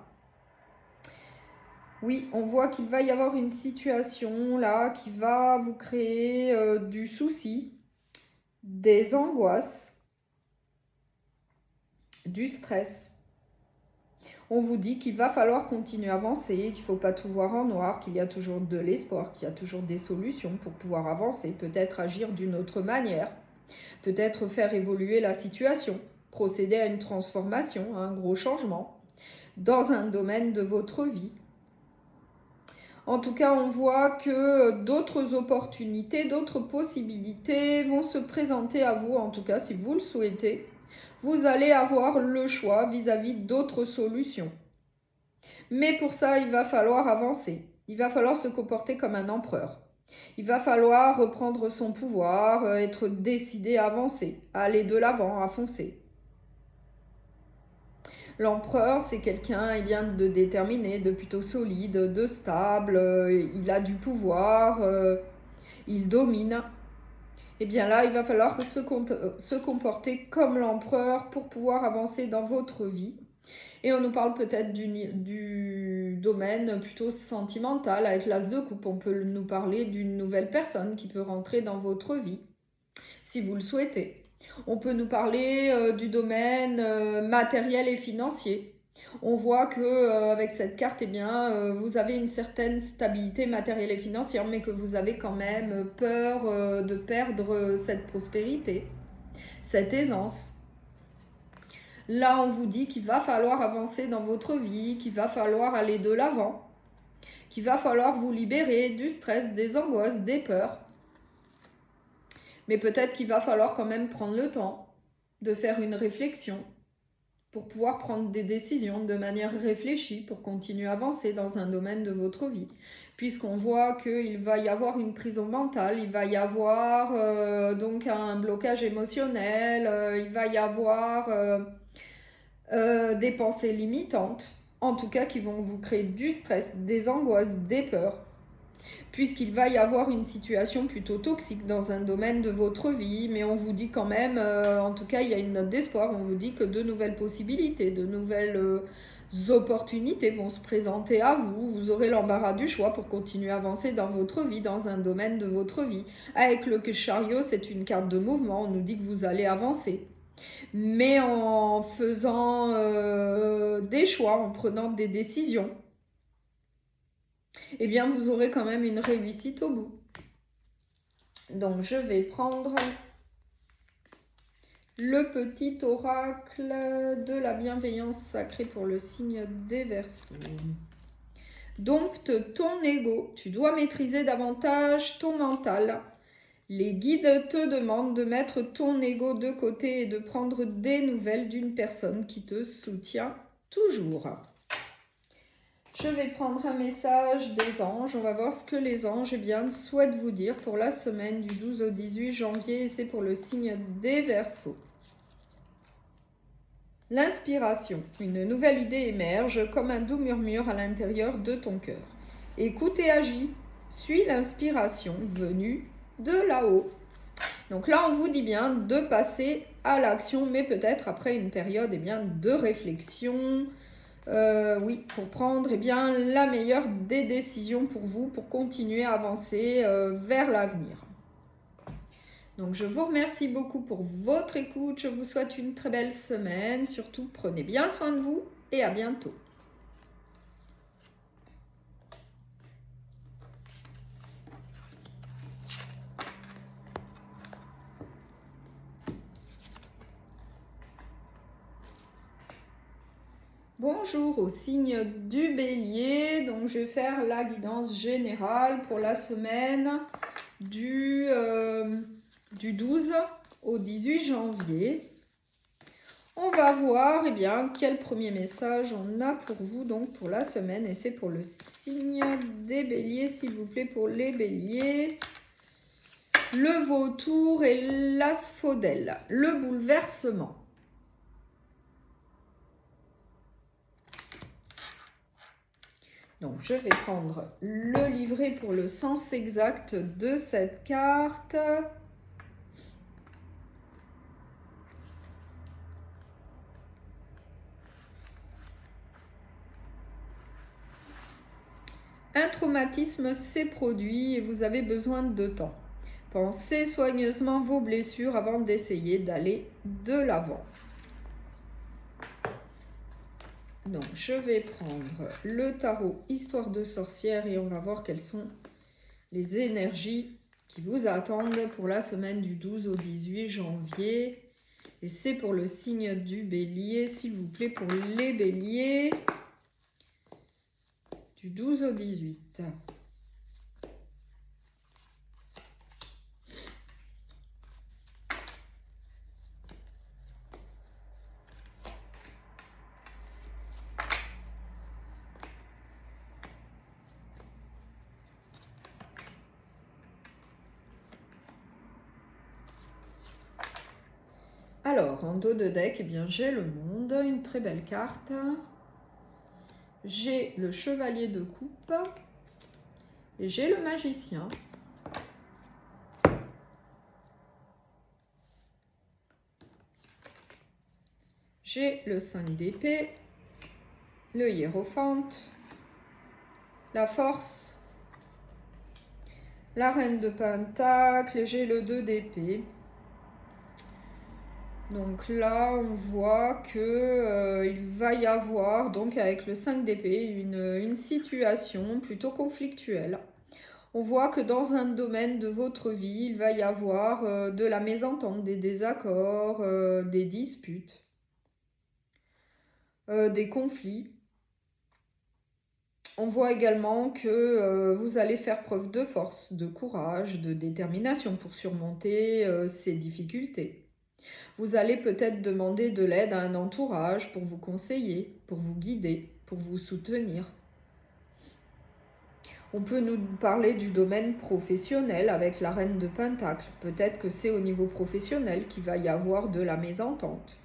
Oui, on voit qu'il va y avoir une situation là qui va vous créer du souci, des angoisses. du stress. On vous dit qu'il va falloir continuer à avancer, qu'il ne faut pas tout voir en noir, qu'il y a toujours de l'espoir, qu'il y a toujours des solutions pour pouvoir avancer, peut-être agir d'une autre manière, peut-être faire évoluer la situation, procéder à une transformation, à un gros changement dans un domaine de votre vie. En tout cas, on voit que d'autres opportunités, d'autres possibilités vont se présenter à vous, en tout cas si vous le souhaitez. Vous allez avoir le choix vis-à-vis d'autres solutions. Mais pour ça, il va falloir avancer. Il va falloir se comporter comme un empereur. Il va falloir reprendre son pouvoir, être décidé à avancer, à aller de l'avant, à foncer. L'empereur, c'est quelqu'un de déterminé, de plutôt solide, de stable, il a du pouvoir, il domine. Et bien là, il va falloir se comporter comme l'empereur pour pouvoir avancer dans votre vie. Et on nous parle peut-être du domaine plutôt sentimental avec l'as de coupe. On peut nous parler d'une nouvelle personne qui peut rentrer dans votre vie, si vous le souhaitez. On peut nous parler du domaine matériel et financier. On voit que avec cette carte, vous avez une certaine stabilité matérielle et financière, mais que vous avez quand même peur de perdre cette prospérité, cette aisance. Là, on vous dit qu'il va falloir avancer dans votre vie, qu'il va falloir aller de l'avant, qu'il va falloir vous libérer du stress, des angoisses, des peurs. Mais peut-être qu'il va falloir quand même prendre le temps de faire une réflexion pour pouvoir prendre des décisions de manière réfléchie pour continuer à avancer dans un domaine de votre vie. Puisqu'on voit qu'il va y avoir une prison mentale, il va y avoir donc un blocage émotionnel, il va y avoir des pensées limitantes, en tout cas qui vont vous créer du stress, des angoisses, des peurs. Puisqu'il va y avoir une situation plutôt toxique dans un domaine de votre vie, mais on vous dit quand même, en tout cas il y a une note d'espoir, on vous dit que de nouvelles possibilités, de nouvelles opportunités vont se présenter à vous, vous aurez l'embarras du choix pour continuer à avancer dans votre vie, dans un domaine de votre vie. Avec le chariot, c'est une carte de mouvement, on nous dit que vous allez avancer. Mais en faisant des choix, en prenant des décisions, eh bien, vous aurez quand même une réussite au bout. Donc, je vais prendre le petit oracle de la bienveillance sacrée pour le signe des Verseaux. Dompte ton ego. Tu dois maîtriser davantage ton mental. Les guides te demandent de mettre ton ego de côté et de prendre des nouvelles d'une personne qui te soutient toujours. Je vais prendre un message des anges. On va voir ce que les anges souhaitent vous dire pour la semaine du 12 au 18 janvier. Et c'est pour le signe des Verseaux. L'inspiration. Une nouvelle idée émerge comme un doux murmure à l'intérieur de ton cœur. Écoute et agis. Suis l'inspiration venue de là-haut. Donc là, on vous dit bien de passer à l'action, mais peut-être après une période de réflexion. Oui, pour prendre la meilleure des décisions pour vous, pour continuer à avancer vers l'avenir. Donc je vous remercie beaucoup pour votre écoute, je vous souhaite une très belle semaine, surtout prenez bien soin de vous et à bientôt. Bonjour au signe du Bélier, donc je vais faire la guidance générale pour la semaine du 12 au 18 janvier. On va voir quel premier message on a pour vous donc pour la semaine et c'est pour le signe des Béliers, s'il vous plaît, pour les Béliers. Le vautour et l'asphodèle, le bouleversement. Donc, je vais prendre le livret pour le sens exact de cette carte. Un traumatisme s'est produit et vous avez besoin de temps. Pensez soigneusement vos blessures avant d'essayer d'aller de l'avant. Donc, je vais prendre le tarot Histoire de sorcière et on va voir quelles sont les énergies qui vous attendent pour la semaine du 12 au 18 janvier. Et c'est pour le signe du bélier, s'il vous plaît, pour les béliers, du 12 au 18. Alors, en dos de deck, eh bien, j'ai le monde, une très belle carte. J'ai le chevalier de coupe et j'ai le magicien. J'ai le 5 d'épée, le hiérophante, la force, la reine de pentacle et j'ai le 2 d'épée. Donc là, on voit que il va y avoir, donc avec le 5 d'épée, une situation plutôt conflictuelle. On voit que dans un domaine de votre vie, il va y avoir de la mésentente, des désaccords, des disputes, des conflits. On voit également que vous allez faire preuve de force, de courage, de détermination pour surmonter ces difficultés. Vous allez peut-être demander de l'aide à un entourage pour vous conseiller, pour vous guider, pour vous soutenir. On peut nous parler du domaine professionnel avec la reine de pentacle. Peut-être que c'est au niveau professionnel qu'il va y avoir de la mésentente.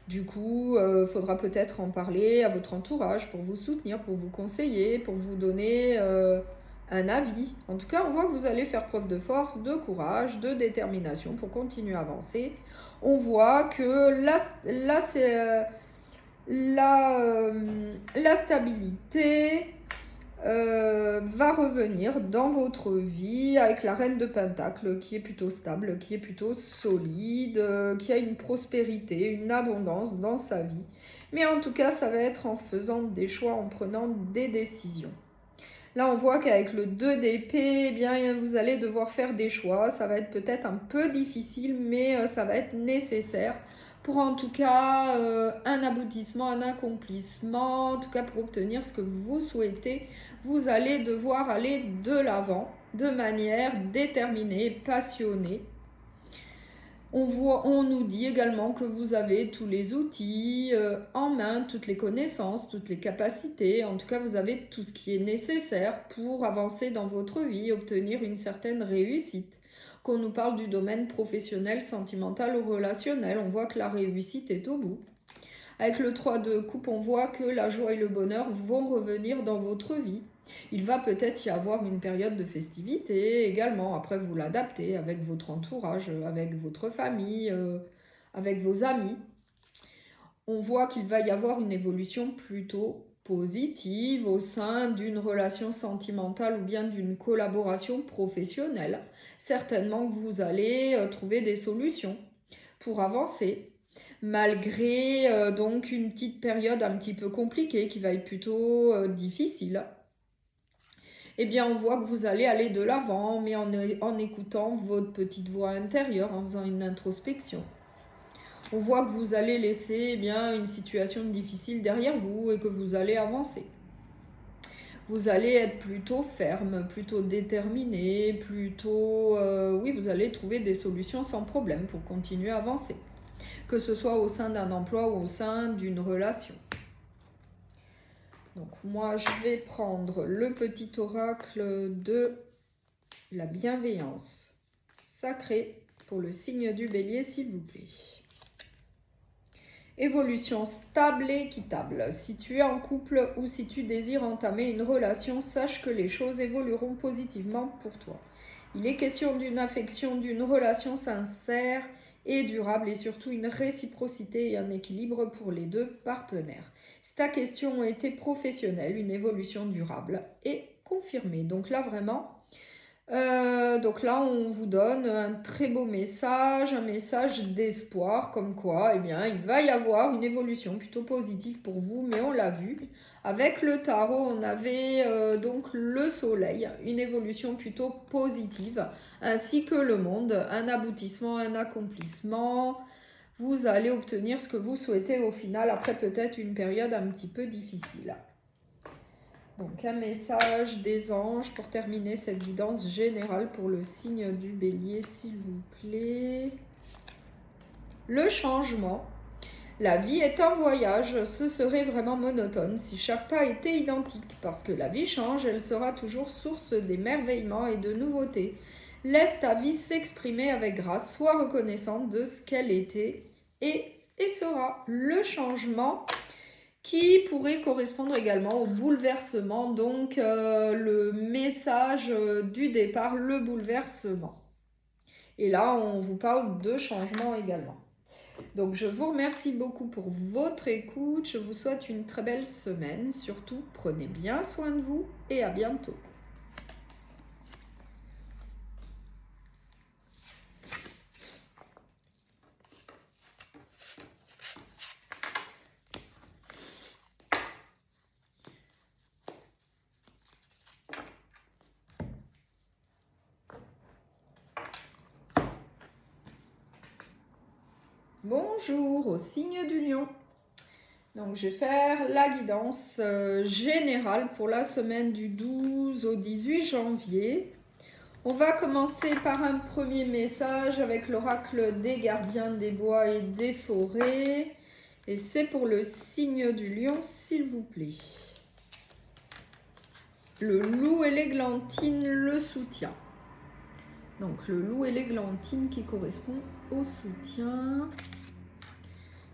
Du coup, il faudra peut-être en parler à votre entourage pour vous soutenir, pour vous conseiller, pour vous donner un avis. En tout cas, on voit que vous allez faire preuve de force, de courage, de détermination pour continuer à avancer. On voit que là c'est la stabilité va revenir dans votre vie avec la reine de pentacle qui est plutôt stable, qui est plutôt solide, qui a une prospérité, une abondance dans sa vie. Mais en tout cas, ça va être en faisant des choix, en prenant des décisions. Là, on voit qu'avec le 2 d'épée, eh bien, vous allez devoir faire des choix. Ça va être peut-être un peu difficile, mais ça va être nécessaire pour en tout cas un aboutissement, un accomplissement, en tout cas pour obtenir ce que vous souhaitez. Vous allez devoir aller de l'avant de manière déterminée, passionnée. On nous dit également que vous avez tous les outils en main, toutes les connaissances, toutes les capacités. En tout cas, vous avez tout ce qui est nécessaire pour avancer dans votre vie, obtenir une certaine réussite. Qu'on nous parle du domaine professionnel, sentimental ou relationnel, on voit que la réussite est au bout. Avec le 3 de coupe, on voit que la joie et le bonheur vont revenir dans votre vie. Il va peut-être y avoir une période de festivité également. Après, vous l'adaptez avec votre entourage, avec votre famille, avec vos amis. On voit qu'il va y avoir une évolution plutôt positive au sein d'une relation sentimentale ou bien d'une collaboration professionnelle. Certainement que vous allez trouver des solutions pour avancer, malgré donc une petite période un petit peu compliquée qui va être plutôt difficile. Eh bien, on voit que vous allez aller de l'avant, mais en écoutant votre petite voix intérieure, en faisant une introspection. On voit que vous allez laisser une situation difficile derrière vous et que vous allez avancer. Vous allez être plutôt ferme, plutôt déterminé, oui, vous allez trouver des solutions sans problème pour continuer à avancer. Que ce soit au sein d'un emploi ou au sein d'une relation. Donc moi, je vais prendre le petit oracle de la bienveillance sacrée pour le signe du bélier, s'il vous plaît. Évolution stable et équitable. Si tu es en couple ou si tu désires entamer une relation, sache que les choses évolueront positivement pour toi. Il est question d'une affection, d'une relation sincère et durable et surtout une réciprocité et un équilibre pour les deux partenaires. Si ta question était professionnelle, une évolution durable est confirmée. Donc là vraiment, Donc là, on vous donne un très beau message, un message d'espoir, comme quoi, eh bien, il va y avoir une évolution plutôt positive pour vous, mais on l'a vu. Avec le tarot, on avait donc le soleil, une évolution plutôt positive, ainsi que le monde, un aboutissement, un accomplissement. Vous allez obtenir ce que vous souhaitez au final, après peut-être une période un petit peu difficile. Donc un message des anges pour terminer cette guidance générale pour le signe du bélier, s'il vous plaît. Le changement. La vie est un voyage, ce serait vraiment monotone si chaque pas était identique, parce que la vie change, elle sera toujours source d'émerveillement et de nouveautés. Laisse ta vie s'exprimer avec grâce, sois reconnaissante de ce qu'elle était et sera. Le changement qui pourrait correspondre également au bouleversement, donc le message du départ, le bouleversement. Et là, on vous parle de changement également. Donc, je vous remercie beaucoup pour votre écoute. Je vous souhaite une très belle semaine. Surtout, prenez bien soin de vous et à bientôt. Bonjour au signe du lion. Donc je vais faire la guidance générale pour la semaine du 12 au 18 janvier. On va commencer par un premier message avec l'oracle des gardiens des bois et des forêts. Et c'est pour le signe du lion, s'il vous plaît. Le loup et l'églantine, le soutien. Donc le loup et l'églantine qui correspond au soutien.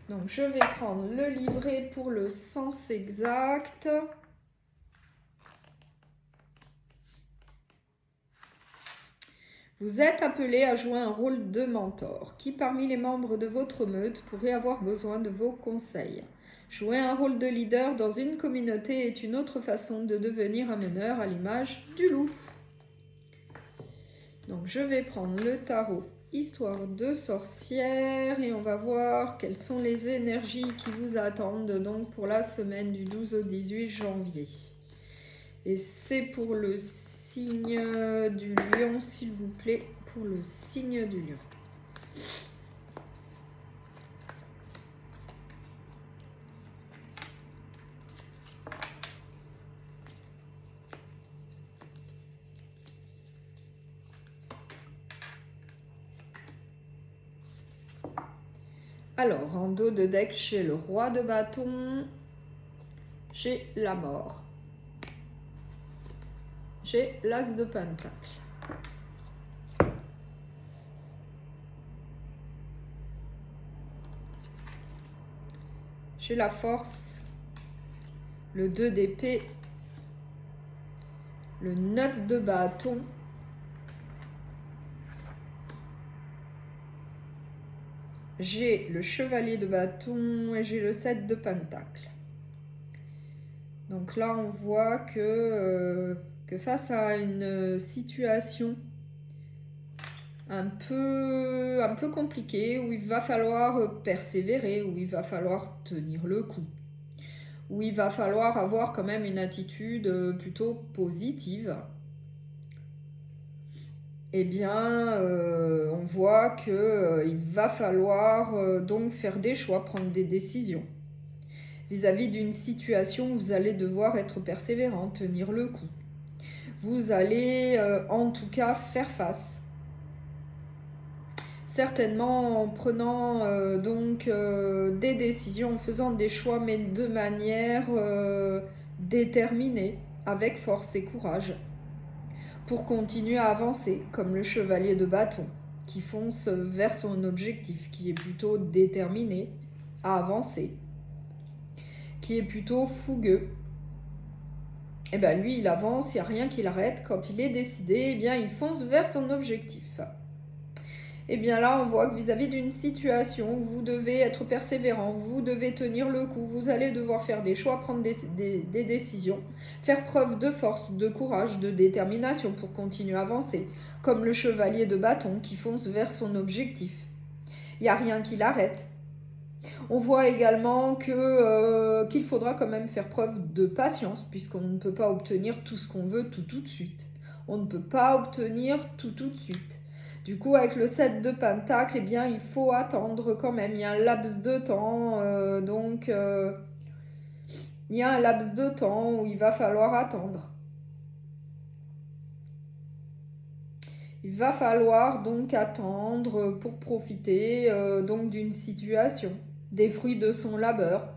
Donc je vais prendre le livret pour le sens exact. Vous êtes appelé à jouer un rôle de mentor. Qui parmi les membres de votre meute pourrait avoir besoin de vos conseils? Jouer un rôle de leader dans une communauté est une autre façon de devenir un meneur à l'image du loup. Donc je vais prendre le tarot Histoire de sorcière et on va voir quelles sont les énergies qui vous attendent donc pour la semaine du 12 au 18 janvier. Et c'est pour le signe du lion, s'il vous plaît, pour le signe du lion. Alors, en dos de deck, j'ai le roi de bâton, j'ai la mort, j'ai l'as de pentacle. J'ai la force, le 2 d'épée, le 9 de bâton, j'ai le chevalier de bâton et j'ai le 7 de pentacle. Donc là, on voit que face à une situation un peu compliquée, où il va falloir persévérer, où il va falloir tenir le coup, où il va falloir avoir quand même une attitude plutôt positive, eh bien, on voit qu'il va falloir donc faire des choix, prendre des décisions. Vis-à-vis d'une situation, vous allez devoir être persévérant, tenir le coup. Vous allez en tout cas faire face. Certainement en prenant des décisions, en faisant des choix, mais de manière déterminée, avec force et courage, pour continuer à avancer, comme le chevalier de bâton, qui fonce vers son objectif, qui est plutôt déterminé à avancer, qui est plutôt fougueux. Et bien lui, il avance, il n'y a rien qui l'arrête. Quand il est décidé, eh bien, il fonce vers son objectif. Et bien là, on voit que vis-à-vis d'une situation, vous devez être persévérant, vous devez tenir le coup, vous allez devoir faire des choix, prendre des décisions, faire preuve de force, de courage, de détermination pour continuer à avancer, comme le chevalier de bâton qui fonce vers son objectif. Il n'y a rien qui l'arrête. On voit également qu'il faudra quand même faire preuve de patience, puisqu'on ne peut pas obtenir tout ce qu'on veut tout de suite. On ne peut pas obtenir tout de suite. Du coup, avec le 7 de Pentacle, eh bien, il faut attendre quand même. Il y a un laps de temps, il y a un laps de temps où il va falloir attendre. Il va falloir donc attendre pour profiter donc d'une situation, des fruits de son labeur.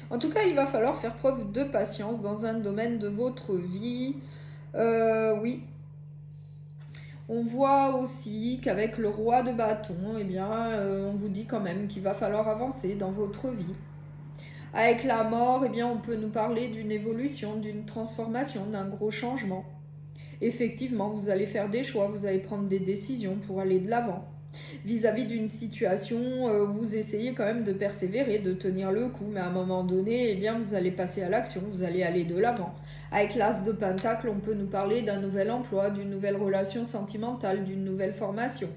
En tout cas, il va falloir faire preuve de patience dans un domaine de votre vie. Oui. On voit aussi qu'avec le roi de bâton, eh bien, on vous dit quand même qu'il va falloir avancer dans votre vie. Avec la mort, eh bien, on peut nous parler d'une évolution, d'une transformation, d'un gros changement. Effectivement, vous allez faire des choix, vous allez prendre des décisions pour aller de l'avant. Vis-à-vis d'une situation, vous essayez quand même de persévérer, de tenir le coup, mais à un moment donné, eh bien, vous allez passer à l'action, vous allez aller de l'avant. Avec l'As de Pentacle, on peut nous parler d'un nouvel emploi, d'une nouvelle relation sentimentale, d'une nouvelle formation.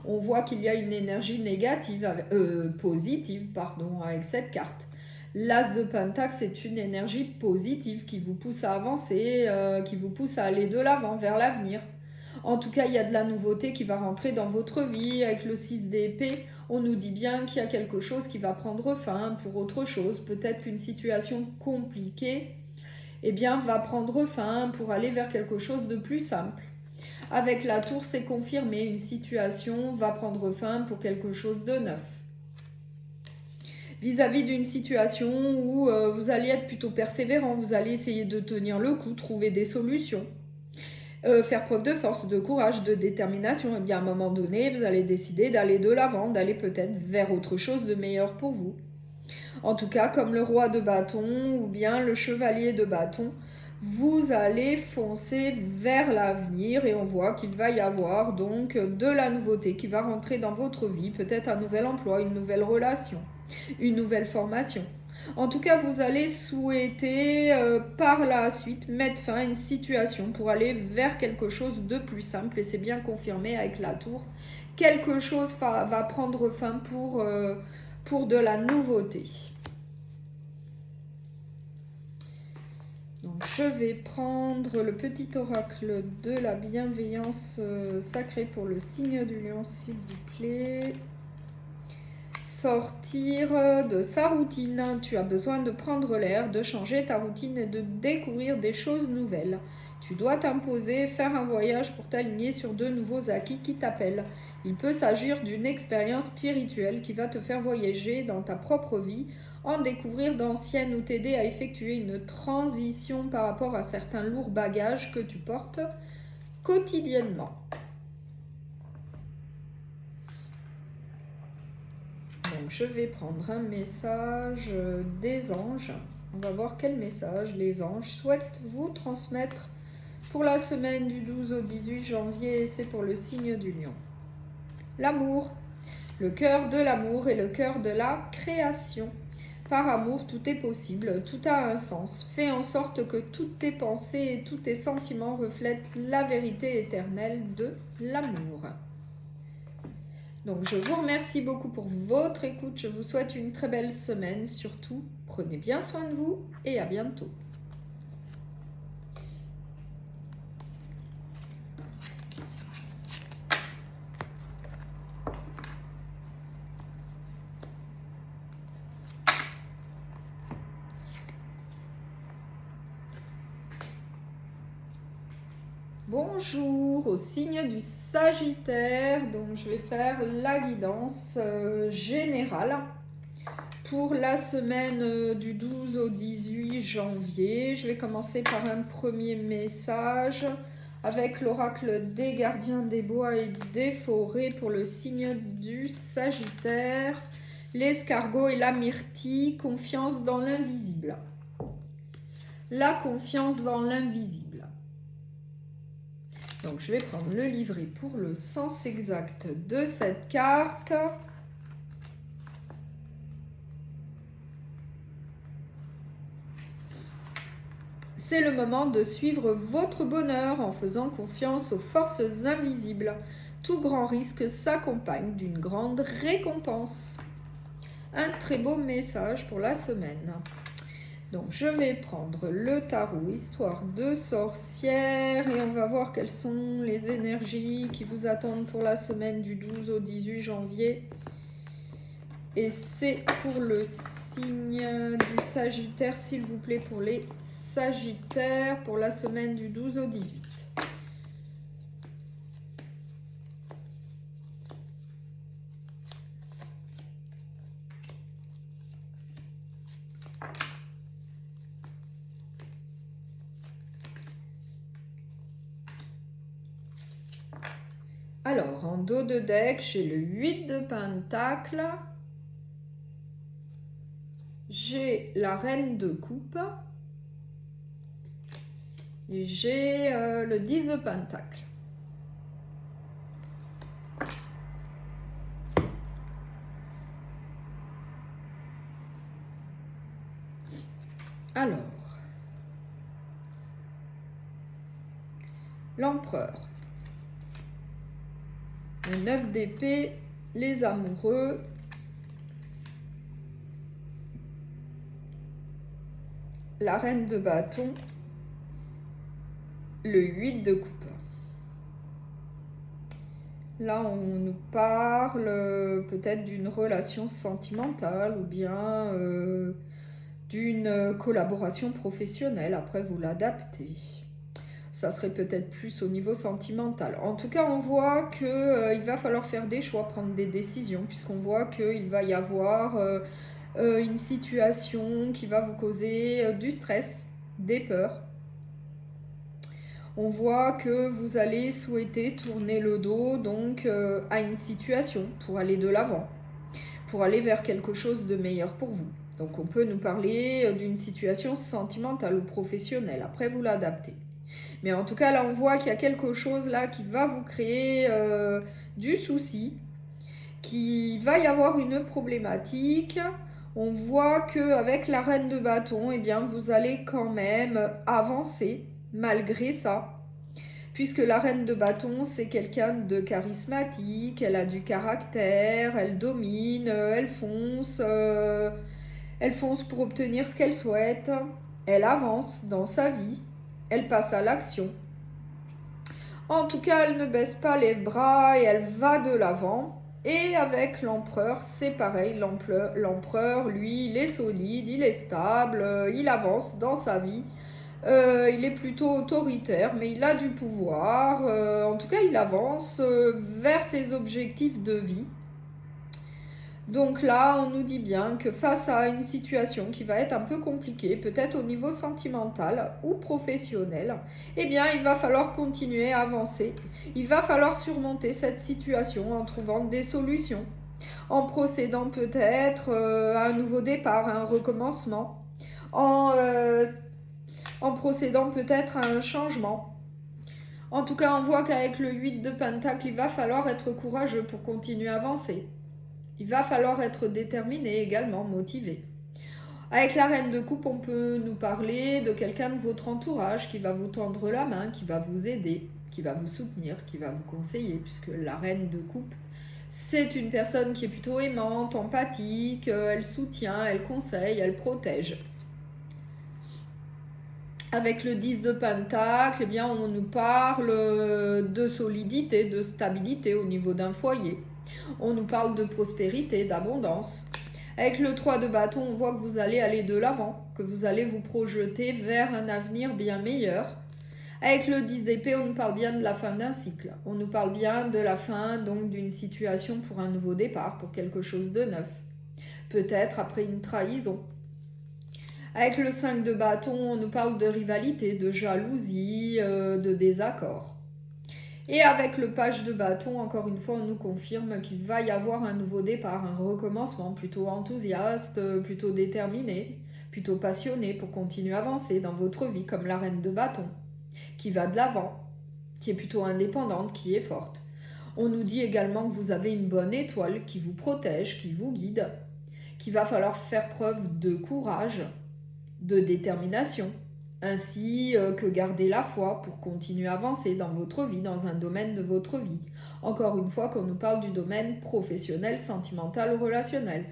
On voit qu'il y a une énergie négative, positive, avec cette carte. L'As de Pentacle, c'est une énergie positive qui vous pousse à avancer, qui vous pousse à aller de l'avant, vers l'avenir. En tout cas, il y a de la nouveauté qui va rentrer dans votre vie. Avec le 6 d'épée, on nous dit bien qu'il y a quelque chose qui va prendre fin pour autre chose. Peut-être qu'une situation compliquée eh bien, va prendre fin pour aller vers quelque chose de plus simple. Avec la tour, c'est confirmé. Une situation va prendre fin pour quelque chose de neuf. Vis-à-vis d'une situation où vous allez être plutôt persévérant, vous allez essayer de tenir le coup, trouver des solutions. Faire preuve de force, de courage, de détermination, et bien à un moment donné, vous allez décider d'aller de l'avant, d'aller peut-être vers autre chose de meilleur pour vous. En tout cas, comme le roi de bâton ou bien le chevalier de bâton, vous allez foncer vers l'avenir et on voit qu'il va y avoir donc de la nouveauté qui va rentrer dans votre vie, peut-être un nouvel emploi, une nouvelle relation, une nouvelle formation. En tout cas, vous allez souhaiter par la suite mettre fin à une situation pour aller vers quelque chose de plus simple et c'est bien confirmé avec la tour. Quelque chose va prendre fin pour de la nouveauté. Donc, je vais prendre le petit oracle de la bienveillance sacrée pour le signe du lion, s'il vous plaît. Sortir de sa routine. Tu as besoin de prendre l'air, de changer ta routine et de découvrir des choses nouvelles. Tu dois t'imposer, faire un voyage pour t'aligner sur de nouveaux acquis qui t'appellent. Il peut s'agir d'une expérience spirituelle qui va te faire voyager dans ta propre vie, en découvrir d'anciennes ou t'aider à effectuer une transition par rapport à certains lourds bagages que tu portes quotidiennement. Donc, je vais prendre un message des anges. On va voir quel message les anges souhaitent vous transmettre pour la semaine du 12 au 18 janvier. Et c'est pour le signe du lion. L'amour. Le cœur de l'amour et le cœur de la création. Par amour, tout est possible, tout a un sens. Fais en sorte que toutes tes pensées et tous tes sentiments reflètent la vérité éternelle de l'amour. Donc, je vous remercie beaucoup pour votre écoute. Je vous souhaite une très belle semaine. Surtout, prenez bien soin de vous et à bientôt. Bonjour au signe du Sagittaire, donc je vais faire la guidance générale pour la semaine du 12 au 18 janvier. Je vais commencer par un premier message avec l'oracle des gardiens des bois et des forêts pour le signe du Sagittaire, l'escargot et la myrtille, confiance dans l'invisible. La confiance dans l'invisible. Donc, je vais prendre le livret pour le sens exact de cette carte. C'est le moment de suivre votre bonheur en faisant confiance aux forces invisibles. Tout grand risque s'accompagne d'une grande récompense. Un très beau message pour la semaine. Donc, je vais prendre le tarot Histoire de sorcière et on va voir quelles sont les énergies qui vous attendent pour la semaine du 12 au 18 janvier. Et c'est pour le signe du Sagittaire, s'il vous plaît, pour les Sagittaires, pour la semaine du 12 au 18. Alors, en dos de deck, j'ai le 8 de Pentacle, j'ai la Reine de Coupe et j'ai le 10 de Pentacle. Alors, l'Empereur, le 9 d'épée, les amoureux, la Reine de bâton, le 8 de coupe. Là, on nous parle peut-être d'une relation sentimentale ou bien d'une collaboration professionnelle. Après, vous l'adaptez. Ça serait peut-être plus au niveau sentimental. En tout cas, on voit qu'il va falloir faire des choix, prendre des décisions, puisqu'on voit qu'il va y avoir une situation qui va vous causer du stress, des peurs. On voit que vous allez souhaiter tourner le dos donc à une situation pour aller de l'avant, pour aller vers quelque chose de meilleur pour vous. Donc on peut nous parler d'une situation sentimentale ou professionnelle. Après, vous l'adaptez. Mais en tout cas, là, on voit qu'il y a quelque chose là qui va vous créer du souci, qu'il va y avoir une problématique. On voit qu'avec la Reine de bâton, eh bien, vous allez quand même avancer malgré ça. Puisque la Reine de bâton, c'est quelqu'un de charismatique, elle a du caractère, elle domine, elle fonce pour obtenir ce qu'elle souhaite, elle avance dans sa vie, elle passe à l'action. En tout cas, elle ne baisse pas les bras et elle va de l'avant. Et avec l'empereur, c'est pareil. L'empereur, lui, il est solide, il est stable, il avance dans sa vie. Il est plutôt autoritaire, mais il a du pouvoir. En tout cas, il avance vers ses objectifs de vie. Donc là, on nous dit bien que face à une situation qui va être un peu compliquée, peut-être au niveau sentimental ou professionnel, eh bien, il va falloir continuer à avancer. Il va falloir surmonter cette situation en trouvant des solutions, en procédant peut-être à un nouveau départ, à un recommencement, en procédant peut-être à un changement. En tout cas, on voit qu'avec le 8 de Pentacle, il va falloir être courageux pour continuer à avancer. Il va falloir être déterminé également, motivé. Avec la Reine de coupe, on peut nous parler de quelqu'un de votre entourage qui va vous tendre la main, qui va vous aider, qui va vous soutenir, qui va vous conseiller, puisque la Reine de coupe, c'est une personne qui est plutôt aimante, empathique, elle soutient, elle conseille, elle protège. Avec le 10 de Pentacle, eh bien, on nous parle de solidité, de stabilité au niveau d'un foyer. On nous parle de prospérité, d'abondance. Avec le 3 de bâton, on voit que vous allez aller de l'avant, que vous allez vous projeter vers un avenir bien meilleur. Avec le 10 d'épée, on nous parle bien de la fin d'un cycle. On nous parle bien de la fin donc d'une situation pour un nouveau départ, pour quelque chose de neuf. Peut-être après une trahison. Avec le 5 de bâton, on nous parle de rivalité, de jalousie, de désaccord. Et avec le page de bâton, encore une fois, on nous confirme qu'il va y avoir un nouveau départ, un recommencement plutôt enthousiaste, plutôt déterminé, plutôt passionné pour continuer à avancer dans votre vie, comme la Reine de bâton, qui va de l'avant. qui est plutôt indépendante, qui est forte. On nous dit également que vous avez une bonne étoile qui vous protège, qui vous guide, qu'il va falloir faire preuve de courage, de détermination, ainsi que garder la foi pour continuer à avancer dans votre vie, dans un domaine de votre vie. Encore une fois, qu'on nous parle du domaine professionnel, sentimental ou relationnel.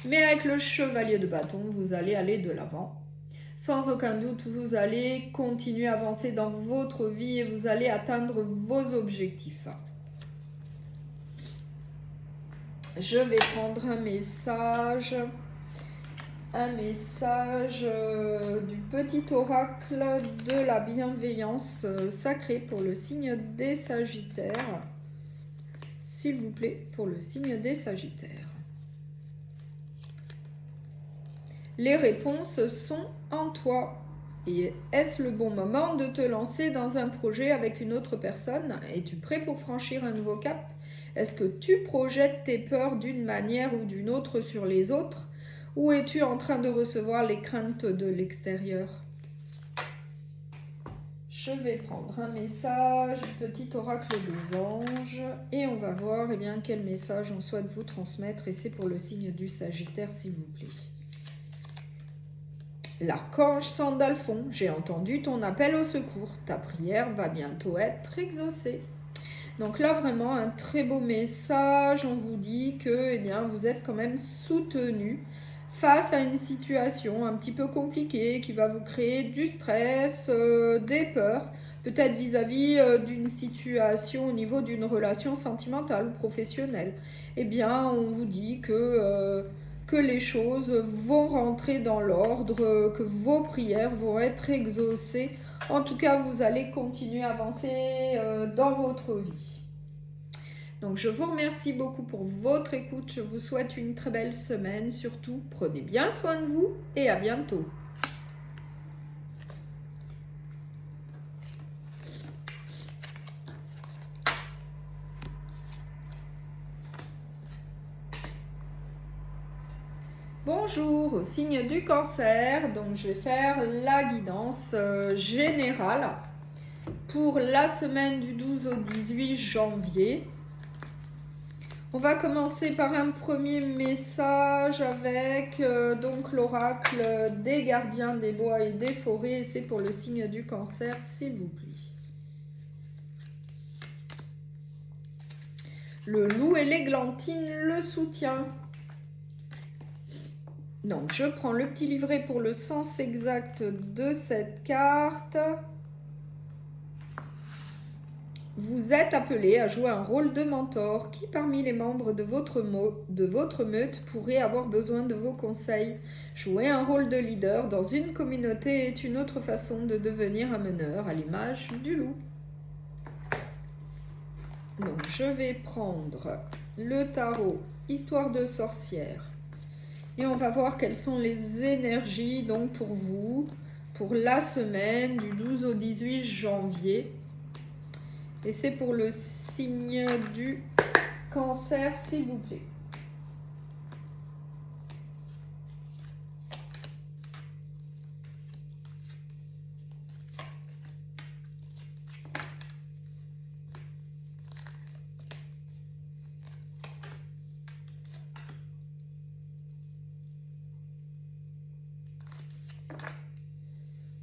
Mais avec le chevalier de bâton, vous allez aller de l'avant. Sans aucun doute, vous allez continuer à avancer dans votre vie et vous allez atteindre vos objectifs. Je vais prendre un message du petit oracle de la bienveillance sacrée pour le signe des Sagittaires. S'il vous plaît, pour le signe des Sagittaires. Les réponses sont en toi. Et est-ce le bon moment de te lancer dans un projet avec une autre personne? Es-tu prêt pour franchir un nouveau cap? Est-ce que tu projettes tes peurs d'une manière ou d'une autre sur les autres? Ou es-tu en train de recevoir les craintes de l'extérieur? Je vais prendre un message du petit oracle des anges et on va voir quel message on souhaite vous transmettre. Et c'est pour le signe du Sagittaire, s'il vous plaît. L'archange Sandalphon, j'ai entendu ton appel au secours. Ta prière va bientôt être exaucée. Donc là, vraiment, un très beau message. On vous dit que vous êtes quand même soutenu face à une situation un petit peu compliquée qui va vous créer du stress, des peurs, peut-être vis-à-vis d'une situation au niveau d'une relation sentimentale ou professionnelle. On vous dit que les choses vont rentrer dans l'ordre, que vos prières vont être exaucées. En tout cas, vous allez continuer à avancer dans votre vie. Donc, je vous remercie beaucoup pour votre écoute. Je vous souhaite une très belle semaine. Surtout, prenez bien soin de vous et à bientôt. Bonjour, au signe du Cancer. Donc, je vais faire la guidance générale pour la semaine du 12 au 18 janvier. On va commencer par un premier message avec donc l'oracle des gardiens des bois et des forêts. Et c'est pour le signe du Cancer, s'il vous plaît. Le loup et l'églantine, le soutien. Donc, je prends le petit livret pour le sens exact de cette carte. Vous êtes appelé à jouer un rôle de mentor. Qui parmi les membres de votre meute pourrait avoir besoin de vos conseils? Jouer un rôle de leader dans une communauté est une autre façon de devenir un meneur, à l'image du loup. Donc, je vais prendre le tarot Histoire de sorcière. Et on va voir quelles sont les énergies donc pour vous, pour la semaine du 12 au 18 janvier. Et c'est pour le signe du Cancer, s'il vous plaît.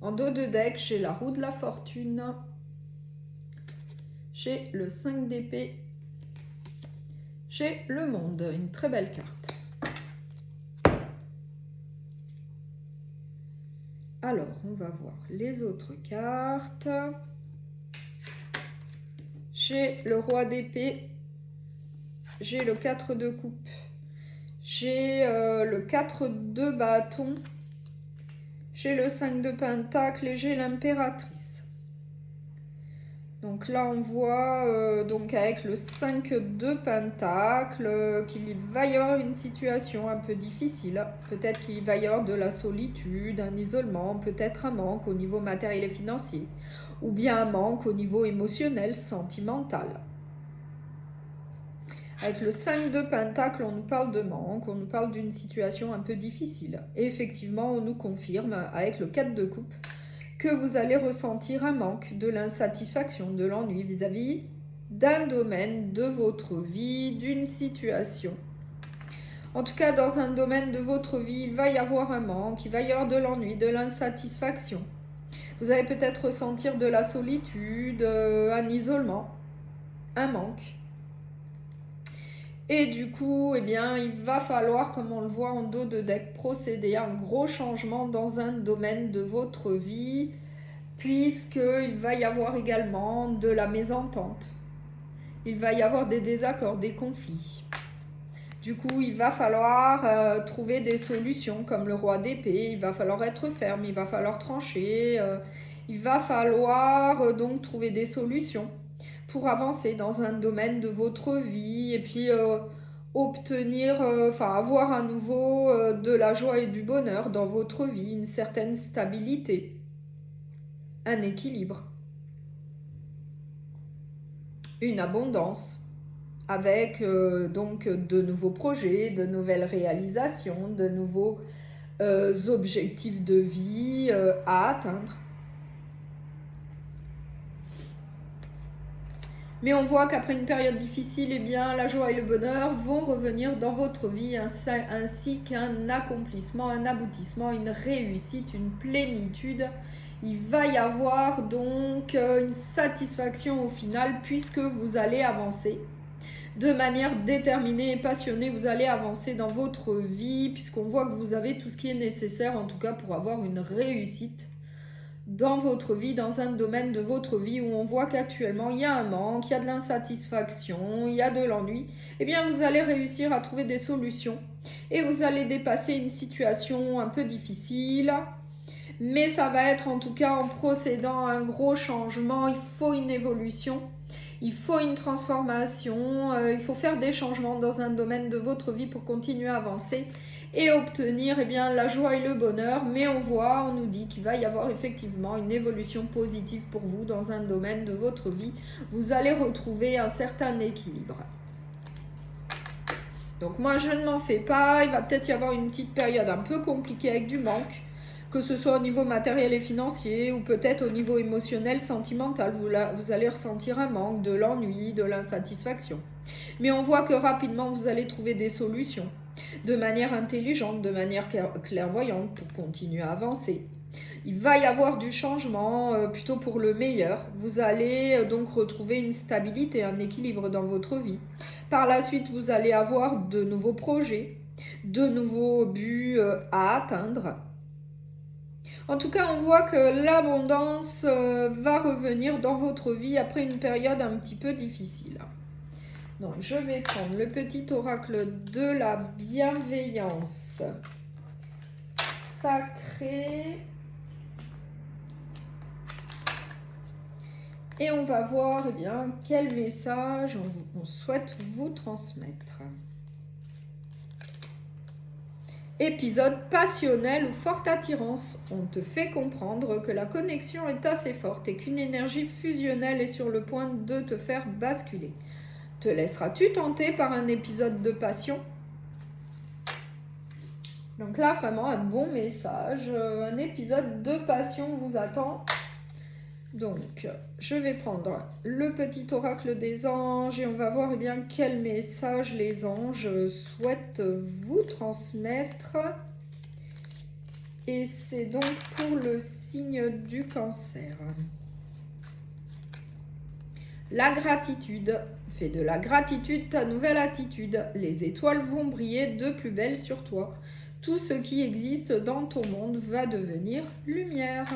En dos de deck, j'ai la roue de la fortune. J'ai le 5 d'épée. J'ai le monde, une très belle carte. Alors, on va voir les autres cartes. J'ai le roi d'épée. J'ai le 4 de coupe. J'ai le 4 de bâton. J'ai le 5 de pentacle et j'ai l'impératrice. Donc là, on voit donc avec le 5 de pentacle qu'il va y avoir une situation un peu difficile. Peut-être qu'il va y avoir de la solitude, un isolement, peut-être un manque au niveau matériel et financier. Ou bien un manque au niveau émotionnel, sentimental. Avec le 5 de pentacle, on nous parle de manque, on nous parle d'une situation un peu difficile. Et effectivement, on nous confirme avec le 4 de coupe que vous allez ressentir un manque, de l'insatisfaction, de l'ennui vis-à-vis d'un domaine de votre vie, d'une situation. En tout cas, dans un domaine de votre vie, il va y avoir un manque, il va y avoir de l'ennui, de l'insatisfaction. Vous allez peut-être ressentir de la solitude, un isolement, un manque. Et du coup, eh bien, il va falloir, comme on le voit en dos de deck, procéder à un gros changement dans un domaine de votre vie, puisqu'il va y avoir également de la mésentente. Il va y avoir des désaccords, des conflits. Du coup, il va falloir trouver des solutions comme le roi d'épée. Il va falloir être ferme, il va falloir trancher. Il va falloir donc trouver des solutions pour avancer dans un domaine de votre vie et puis obtenir, avoir à nouveau de la joie et du bonheur dans votre vie, une certaine stabilité, un équilibre, une abondance, avec donc de nouveaux projets, de nouvelles réalisations, de nouveaux objectifs de vie à atteindre. Mais on voit qu'après une période difficile, eh bien, la joie et le bonheur vont revenir dans votre vie, ainsi qu'un accomplissement, un aboutissement, une réussite, une plénitude. Il va y avoir donc une satisfaction au final, puisque vous allez avancer de manière déterminée et passionnée. Vous allez avancer dans votre vie, puisqu'on voit que vous avez tout ce qui est nécessaire, en tout cas pour avoir une réussite dans votre vie, dans un domaine de votre vie où on voit qu'actuellement il y a un manque, il y a de l'insatisfaction, il y a de l'ennui. Eh bien, vous allez réussir à trouver des solutions et vous allez dépasser une situation un peu difficile. Mais ça va être en tout cas en procédant à un gros changement. Il faut une évolution, il faut une transformation, il faut faire des changements dans un domaine de votre vie pour continuer à avancer et obtenir la joie et le bonheur. Mais on nous dit qu'il va y avoir effectivement une évolution positive pour vous dans un domaine de votre vie. Vous allez retrouver un certain équilibre. Donc moi, je ne m'en fais pas. Il va peut-être y avoir une petite période un peu compliquée avec du manque, que ce soit au niveau matériel et financier ou peut-être au niveau émotionnel, sentimental. Vous allez ressentir un manque, de l'ennui, de l'insatisfaction. Mais on voit que rapidement, vous allez trouver des solutions de manière intelligente, de manière clairvoyante pour continuer à avancer. Il va y avoir du changement plutôt pour le meilleur. Vous allez donc retrouver une stabilité, un équilibre dans votre vie. Par la suite, vous allez avoir de nouveaux projets, de nouveaux buts à atteindre. En tout cas, on voit que l'abondance va revenir dans votre vie après une période un petit peu difficile. Donc, je vais prendre le petit oracle de la bienveillance sacrée. Et on va voir quel message on souhaite vous transmettre. Épisode passionnel ou forte attirance. On te fait comprendre que la connexion est assez forte et qu'une énergie fusionnelle est sur le point de te faire basculer. Te laisseras-tu tenter par un épisode de passion? Donc là, vraiment un bon message. Un épisode de passion vous attend. Donc, je vais prendre le petit oracle des anges et on va voir quel message les anges souhaitent vous transmettre. Et c'est donc pour le signe du Cancer. La gratitude. Fais de la gratitude ta nouvelle attitude. Les étoiles vont briller de plus belle sur toi. Tout ce qui existe dans ton monde va devenir lumière.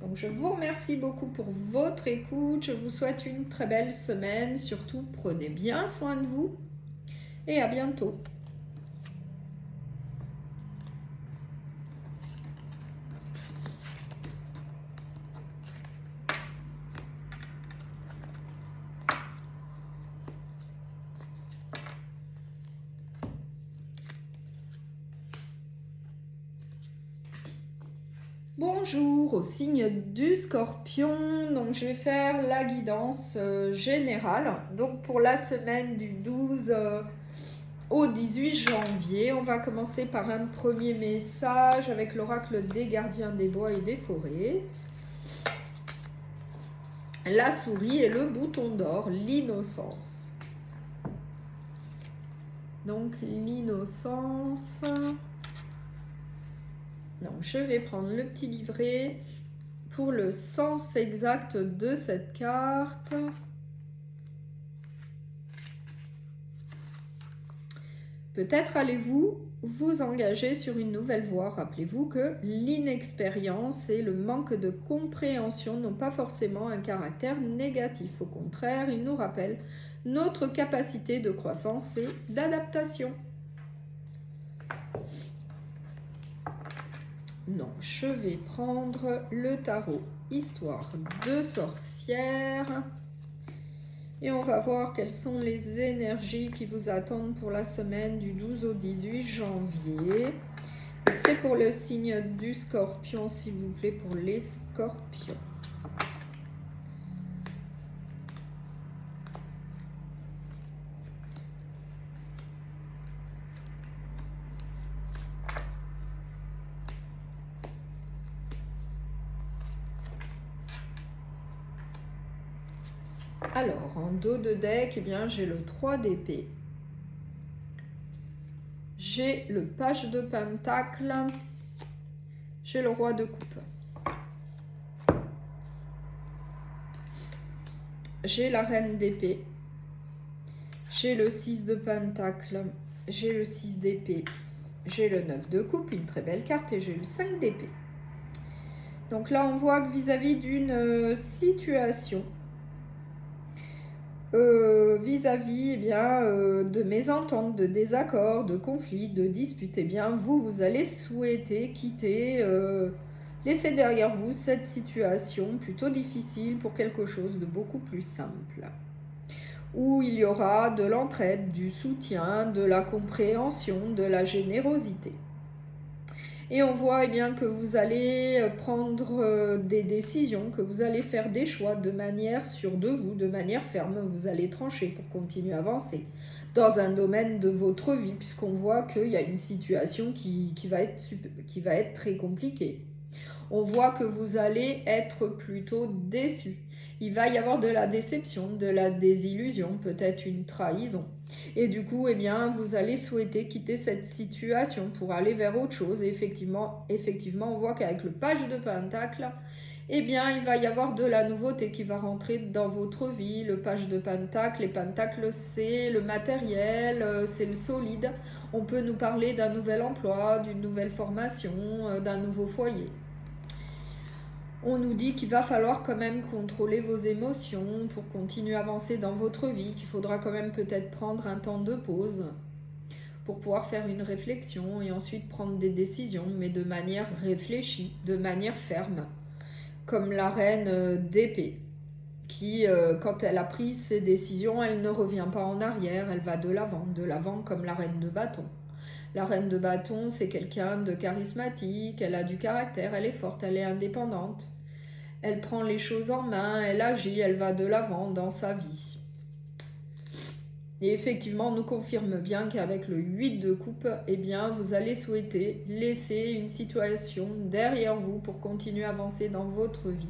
Donc, je vous remercie beaucoup pour votre écoute. Je vous souhaite une très belle semaine. Surtout, prenez bien soin de vous et à bientôt. Bonjour au signe du Scorpion. Donc je vais faire la guidance générale. Donc pour la semaine du 12 au 18 janvier. On va commencer par un premier message avec l'oracle des gardiens des bois et des forêts. La souris et le bouton d'or, l'innocence. Donc l'innocence. Donc je vais prendre le petit livret pour le sens exact de cette carte. Peut-être allez-vous vous engager sur une nouvelle voie. Rappelez-vous que l'inexpérience et le manque de compréhension n'ont pas forcément un caractère négatif. Au contraire, ils nous rappellent notre capacité de croissance et d'adaptation. Non, je vais prendre le tarot Histoire de sorcière. Et on va voir quelles sont les énergies qui vous attendent pour la semaine du 12 au 18 janvier. C'est pour le signe du Scorpion, s'il vous plaît, pour les Scorpions. Alors, en dos de deck, eh bien, j'ai le 3 d'épée. J'ai le page de pentacle. J'ai le roi de coupe. J'ai la reine d'épée. J'ai le 6 de pentacle. J'ai le 6 d'épée. J'ai le 9 de coupe, une très belle carte, et j'ai le 5 d'épée. Donc là, on voit que vis-à-vis d'une situation, vis-à-vis de mésententes, de désaccords, de conflits, de disputes, eh bien vous allez souhaiter quitter, laisser derrière vous cette situation plutôt difficile pour quelque chose de beaucoup plus simple, où il y aura de l'entraide, du soutien, de la compréhension, de la générosité. Et on voit bien que vous allez prendre des décisions, que vous allez faire des choix de manière sûre de vous, de manière ferme. Vous allez trancher pour continuer à avancer dans un domaine de votre vie, puisqu'on voit qu'il y a une situation qui va être très compliquée. On voit que vous allez être plutôt déçu. Il va y avoir de la déception, de la désillusion, peut-être une trahison. Et du coup, eh bien, vous allez souhaiter quitter cette situation pour aller vers autre chose. Et effectivement, on voit qu'avec le page de pentacle, eh bien, il va y avoir de la nouveauté qui va rentrer dans votre vie. Le page de pentacle, les pentacles, c'est le matériel, c'est le solide. On peut nous parler d'un nouvel emploi, d'une nouvelle formation, d'un nouveau foyer. On nous dit qu'il va falloir quand même contrôler vos émotions pour continuer à avancer dans votre vie, qu'il faudra quand même peut-être prendre un temps de pause pour pouvoir faire une réflexion et ensuite prendre des décisions, mais de manière réfléchie, de manière ferme, comme la reine d'épée, qui, quand elle a pris ses décisions, elle ne revient pas en arrière, elle va de l'avant comme la reine de bâton. La reine de bâton, c'est quelqu'un de charismatique, elle a du caractère, elle est forte, elle est indépendante. Elle prend les choses en main, elle agit, elle va de l'avant dans sa vie. Et effectivement, on nous confirme bien qu'avec le 8 de coupe, eh bien, vous allez souhaiter laisser une situation derrière vous pour continuer à avancer dans votre vie.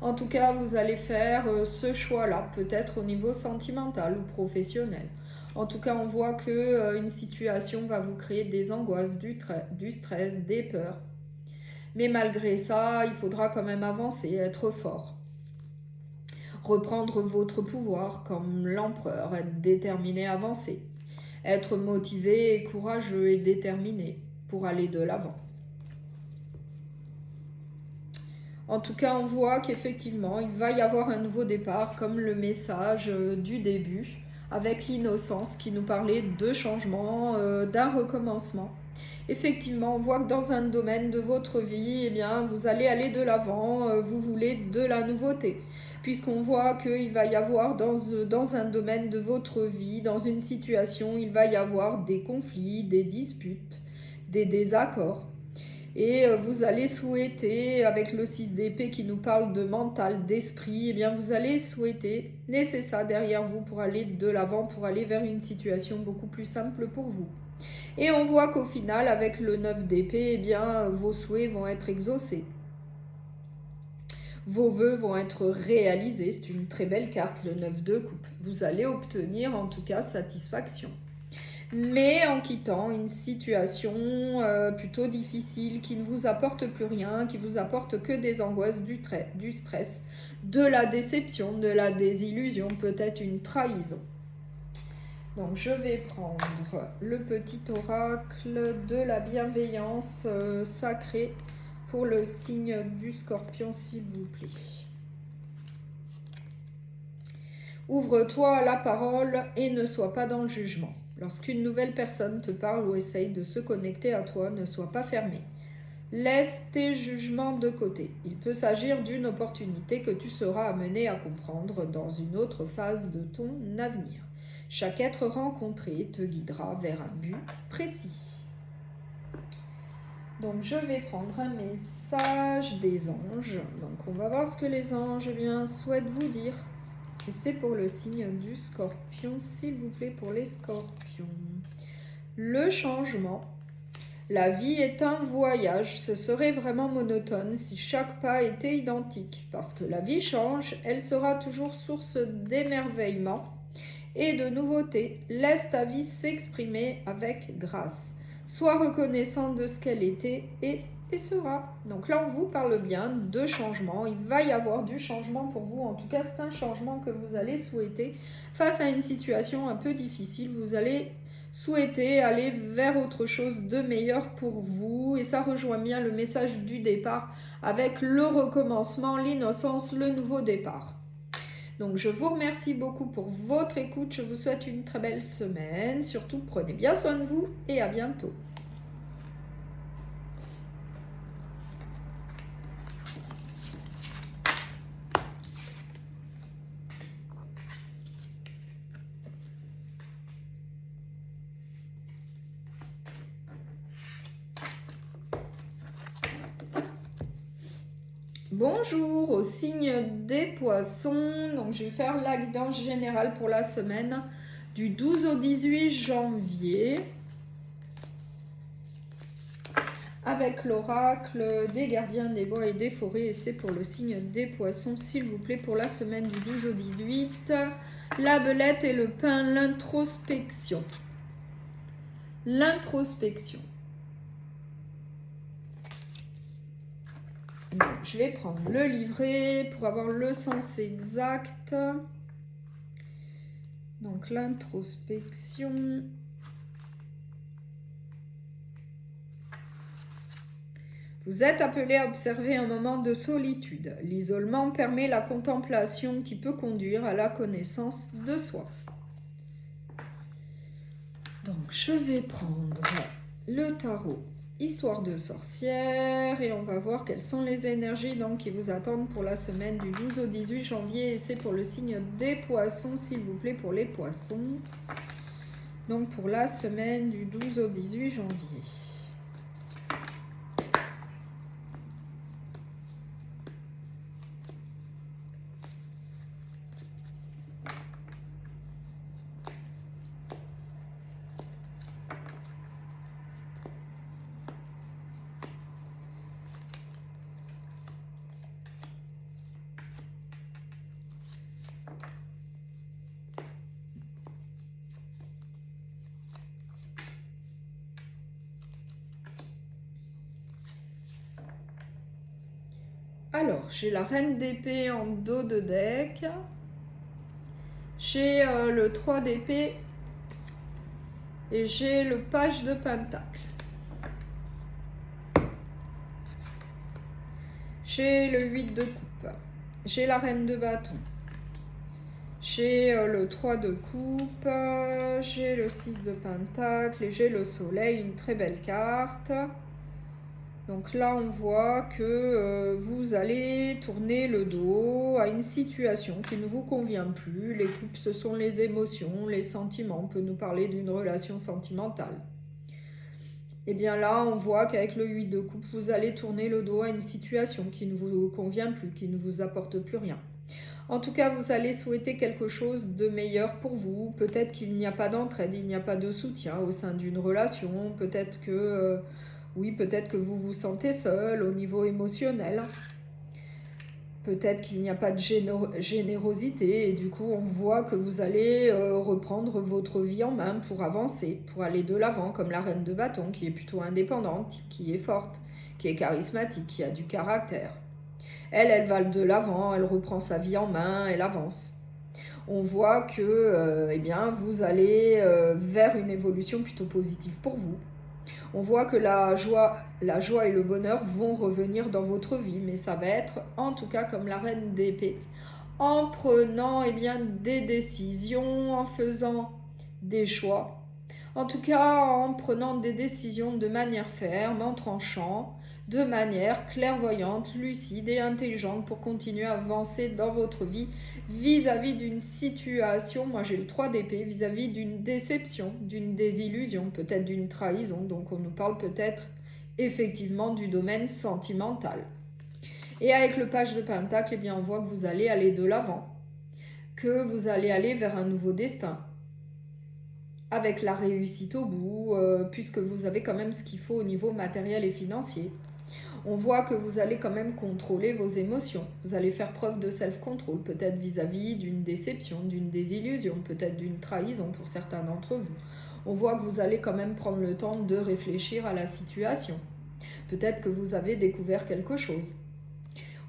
En tout cas, vous allez faire ce choix-là, peut-être au niveau sentimental ou professionnel. En tout cas, on voit qu'une situation va vous créer des angoisses, du stress, des peurs. Mais malgré ça, il faudra quand même avancer, être fort. Reprendre votre pouvoir comme l'empereur, être déterminé à avancer. Être motivé, courageux et déterminé pour aller de l'avant. En tout cas, on voit qu'effectivement, il va y avoir un nouveau départ, comme le message du début, avec l'innocence qui nous parlait de changement, d'un recommencement. Effectivement, on voit que dans un domaine de votre vie, eh bien, vous allez aller de l'avant, vous voulez de la nouveauté. Puisqu'on voit qu'il va y avoir dans un domaine de votre vie, dans une situation, il va y avoir des conflits, des disputes, des désaccords. Et vous allez souhaiter, avec le 6 d'épée qui nous parle de mental, d'esprit, eh bien vous allez souhaiter laisser ça derrière vous pour aller de l'avant, pour aller vers une situation beaucoup plus simple pour vous. Et on voit qu'au final, avec le 9 d'épée, eh bien vos souhaits vont être exaucés. Vos vœux vont être réalisés. C'est une très belle carte, le 9 de coupe. Vous allez obtenir en tout cas satisfaction. Mais en quittant une situation plutôt difficile qui ne vous apporte plus rien, qui vous apporte que des angoisses, du stress, de la déception, de la désillusion, peut-être une trahison. Donc je vais prendre le petit oracle de la bienveillance sacrée pour le signe du Scorpion, s'il vous plaît. Ouvre-toi à la parole et ne sois pas dans le jugement. Lorsqu'une nouvelle personne te parle ou essaye de se connecter à toi, ne sois pas fermé. Laisse tes jugements de côté. Il peut s'agir d'une opportunité que tu seras amené à comprendre dans une autre phase de ton avenir. Chaque être rencontré te guidera vers un but précis. Donc je vais prendre un message des anges. Donc on va voir ce que les anges souhaitent vous dire. Et c'est pour le signe du Scorpion, s'il vous plaît, pour les Scorpions. Le changement. La vie est un voyage. Ce serait vraiment monotone si chaque pas était identique. Parce que la vie change, elle sera toujours source d'émerveillement et de nouveautés. Laisse ta vie s'exprimer avec grâce. Sois reconnaissant de ce qu'elle était et sera. Donc là, on vous parle bien de changement. Il va y avoir du changement pour vous. En tout cas, c'est un changement que vous allez souhaiter. Face à une situation un peu difficile, vous allez souhaiter aller vers autre chose de meilleur pour vous. Et ça rejoint bien le message du départ avec le recommencement, l'innocence, le nouveau départ. Donc, je vous remercie beaucoup pour votre écoute. Je vous souhaite une très belle semaine. Surtout, prenez bien soin de vous et à bientôt. Bonjour au signe des poissons. Donc je vais faire la guidance générale pour la semaine du 12 au 18 janvier avec l'oracle des gardiens des bois et des forêts, et c'est pour le signe des poissons, s'il vous plaît, pour la semaine du 12 au 18. La belette et le pain, l'introspection. L'introspection. Donc, je vais prendre le livret pour avoir le sens exact. Donc, l'introspection. Vous êtes appelé à observer un moment de solitude. L'isolement permet la contemplation qui peut conduire à la connaissance de soi. Donc, je vais prendre le tarot Histoire de sorcière et on va voir quelles sont les énergies donc, qui vous attendent pour la semaine du 12 au 18 janvier. Et c'est pour le signe des poissons, s'il vous plaît, pour les poissons. Donc, pour la semaine du 12 au 18 janvier. Alors, j'ai la reine d'épée en dos de deck. J'ai le 3 d'épée. Et j'ai le page de pentacle. J'ai le 8 de coupe. J'ai la reine de bâton. J'ai le 3 de coupe. J'ai le 6 de pentacle. Et j'ai le soleil, une très belle carte. Donc là, on voit que vous allez tourner le dos à une situation qui ne vous convient plus. Les coupes, ce sont les émotions, les sentiments. On peut nous parler d'une relation sentimentale. Et bien là, on voit qu'avec le 8 de coupe, vous allez tourner le dos à une situation qui ne vous convient plus, qui ne vous apporte plus rien. En tout cas, vous allez souhaiter quelque chose de meilleur pour vous. Peut-être qu'il n'y a pas d'entraide, il n'y a pas de soutien au sein d'une relation. Peut-être que, oui, peut-être que vous vous sentez seul au niveau émotionnel. Peut-être qu'il n'y a pas de générosité et du coup, on voit que vous allez reprendre votre vie en main pour avancer, pour aller de l'avant, comme la reine de bâton qui est plutôt indépendante, qui est forte, qui est charismatique, qui a du caractère. Elle va de l'avant, elle reprend sa vie en main, elle avance. On voit que eh bien, vous allez vers une évolution plutôt positive pour vous. On voit que la joie et le bonheur vont revenir dans votre vie, mais ça va être en tout cas comme la reine d'épée, en prenant eh bien, des décisions, en faisant des choix, en tout cas en prenant des décisions de manière ferme, en tranchant, de manière clairvoyante, lucide et intelligente pour continuer à avancer dans votre vie vis-à-vis d'une situation, moi j'ai le 3 d'épée, vis-à-vis d'une déception, d'une désillusion, peut-être d'une trahison, donc on nous parle peut-être effectivement du domaine sentimental. Et avec le page de pentacle, eh bien on voit que vous allez aller de l'avant, que vous allez aller vers un nouveau destin, avec la réussite au bout, puisque vous avez quand même ce qu'il faut au niveau matériel et financier. On voit que vous allez quand même contrôler vos émotions. Vous allez faire preuve de self-control, peut-être vis-à-vis d'une déception, d'une désillusion, peut-être d'une trahison pour certains d'entre vous. On voit que vous allez quand même prendre le temps de réfléchir à la situation. Peut-être que vous avez découvert quelque chose.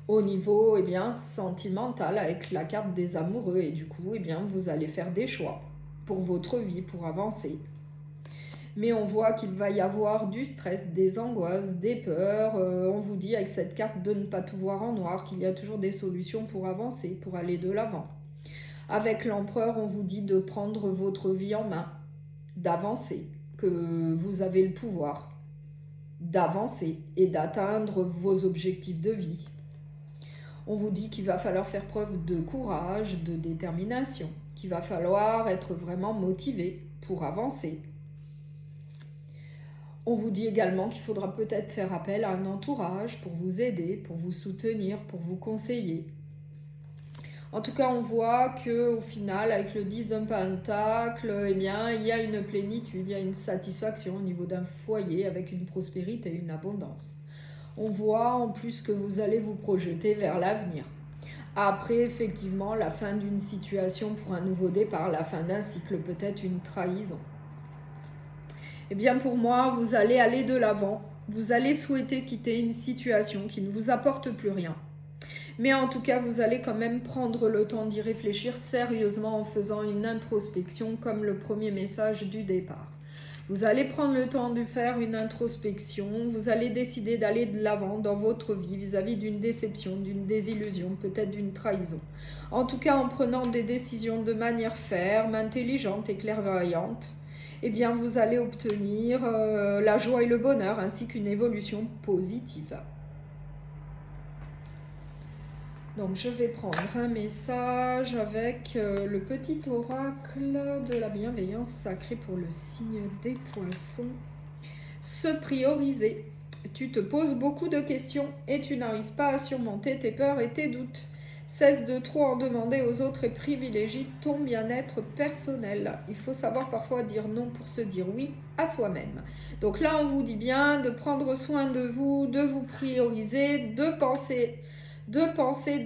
Au niveau eh bien, sentimental, avec la carte des amoureux, et du coup, eh bien, vous allez faire des choix pour votre vie, pour avancer. Mais on voit qu'il va y avoir du stress, des angoisses, des peurs. On vous dit avec cette carte de ne pas tout voir en noir, qu'il y a toujours des solutions pour avancer, pour aller de l'avant. Avec l'empereur, on vous dit de prendre votre vie en main, d'avancer, que vous avez le pouvoir d'avancer et d'atteindre vos objectifs de vie. On vous dit qu'il va falloir faire preuve de courage, de détermination, qu'il va falloir être vraiment motivé pour avancer. On vous dit également qu'il faudra peut-être faire appel à un entourage pour vous aider, pour vous soutenir, pour vous conseiller. En tout cas, on voit qu'au final, avec le 10 d'un pentacle, eh bien, il y a une plénitude, il y a une satisfaction au niveau d'un foyer avec une prospérité, une abondance. On voit en plus que vous allez vous projeter vers l'avenir. Après, effectivement, la fin d'une situation pour un nouveau départ, la fin d'un cycle, peut-être une trahison. Eh bien pour moi, vous allez aller de l'avant, vous allez souhaiter quitter une situation qui ne vous apporte plus rien. Mais en tout cas, vous allez quand même prendre le temps d'y réfléchir sérieusement en faisant une introspection comme le premier message du départ. Vous allez prendre le temps de faire une introspection, vous allez décider d'aller de l'avant dans votre vie vis-à-vis d'une déception, d'une désillusion, peut-être d'une trahison. En tout cas, en prenant des décisions de manière ferme, intelligente et clairvoyante, eh bien vous allez obtenir la joie et le bonheur ainsi qu'une évolution positive. Donc je vais prendre un message avec le petit oracle de la bienveillance sacrée pour le signe des poissons. Se prioriser. Tu te poses beaucoup de questions et tu n'arrives pas à surmonter tes peurs et tes doutes. Cesse de trop en demander aux autres et privilégie ton bien-être personnel. Il faut savoir parfois dire non pour se dire oui à soi-même. Donc là, on vous dit bien de prendre soin de vous prioriser, de penser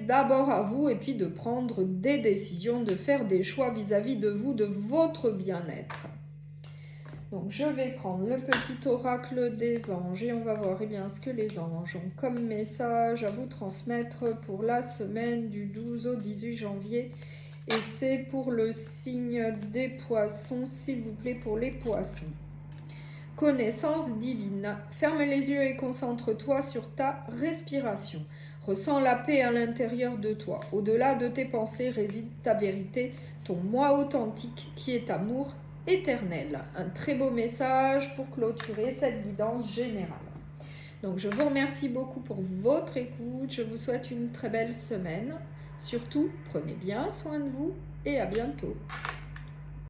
d'abord à vous et puis de prendre des décisions, de faire des choix vis-à-vis de vous, de votre bien-être. Donc je vais prendre le petit oracle des anges et on va voir bien ce que les anges ont comme message à vous transmettre pour la semaine du 12 au 18 janvier. Et c'est pour le signe des poissons, s'il vous plaît, pour les poissons. Connaissance divine. Ferme les yeux et concentre-toi sur ta respiration. Ressens la paix à l'intérieur de toi. Au-delà de tes pensées réside ta vérité, ton moi authentique qui est amour éternel. Un très beau message pour clôturer cette guidance générale. Donc je vous remercie beaucoup pour votre écoute. Je vous souhaite une très belle semaine. Surtout, prenez bien soin de vous et à bientôt.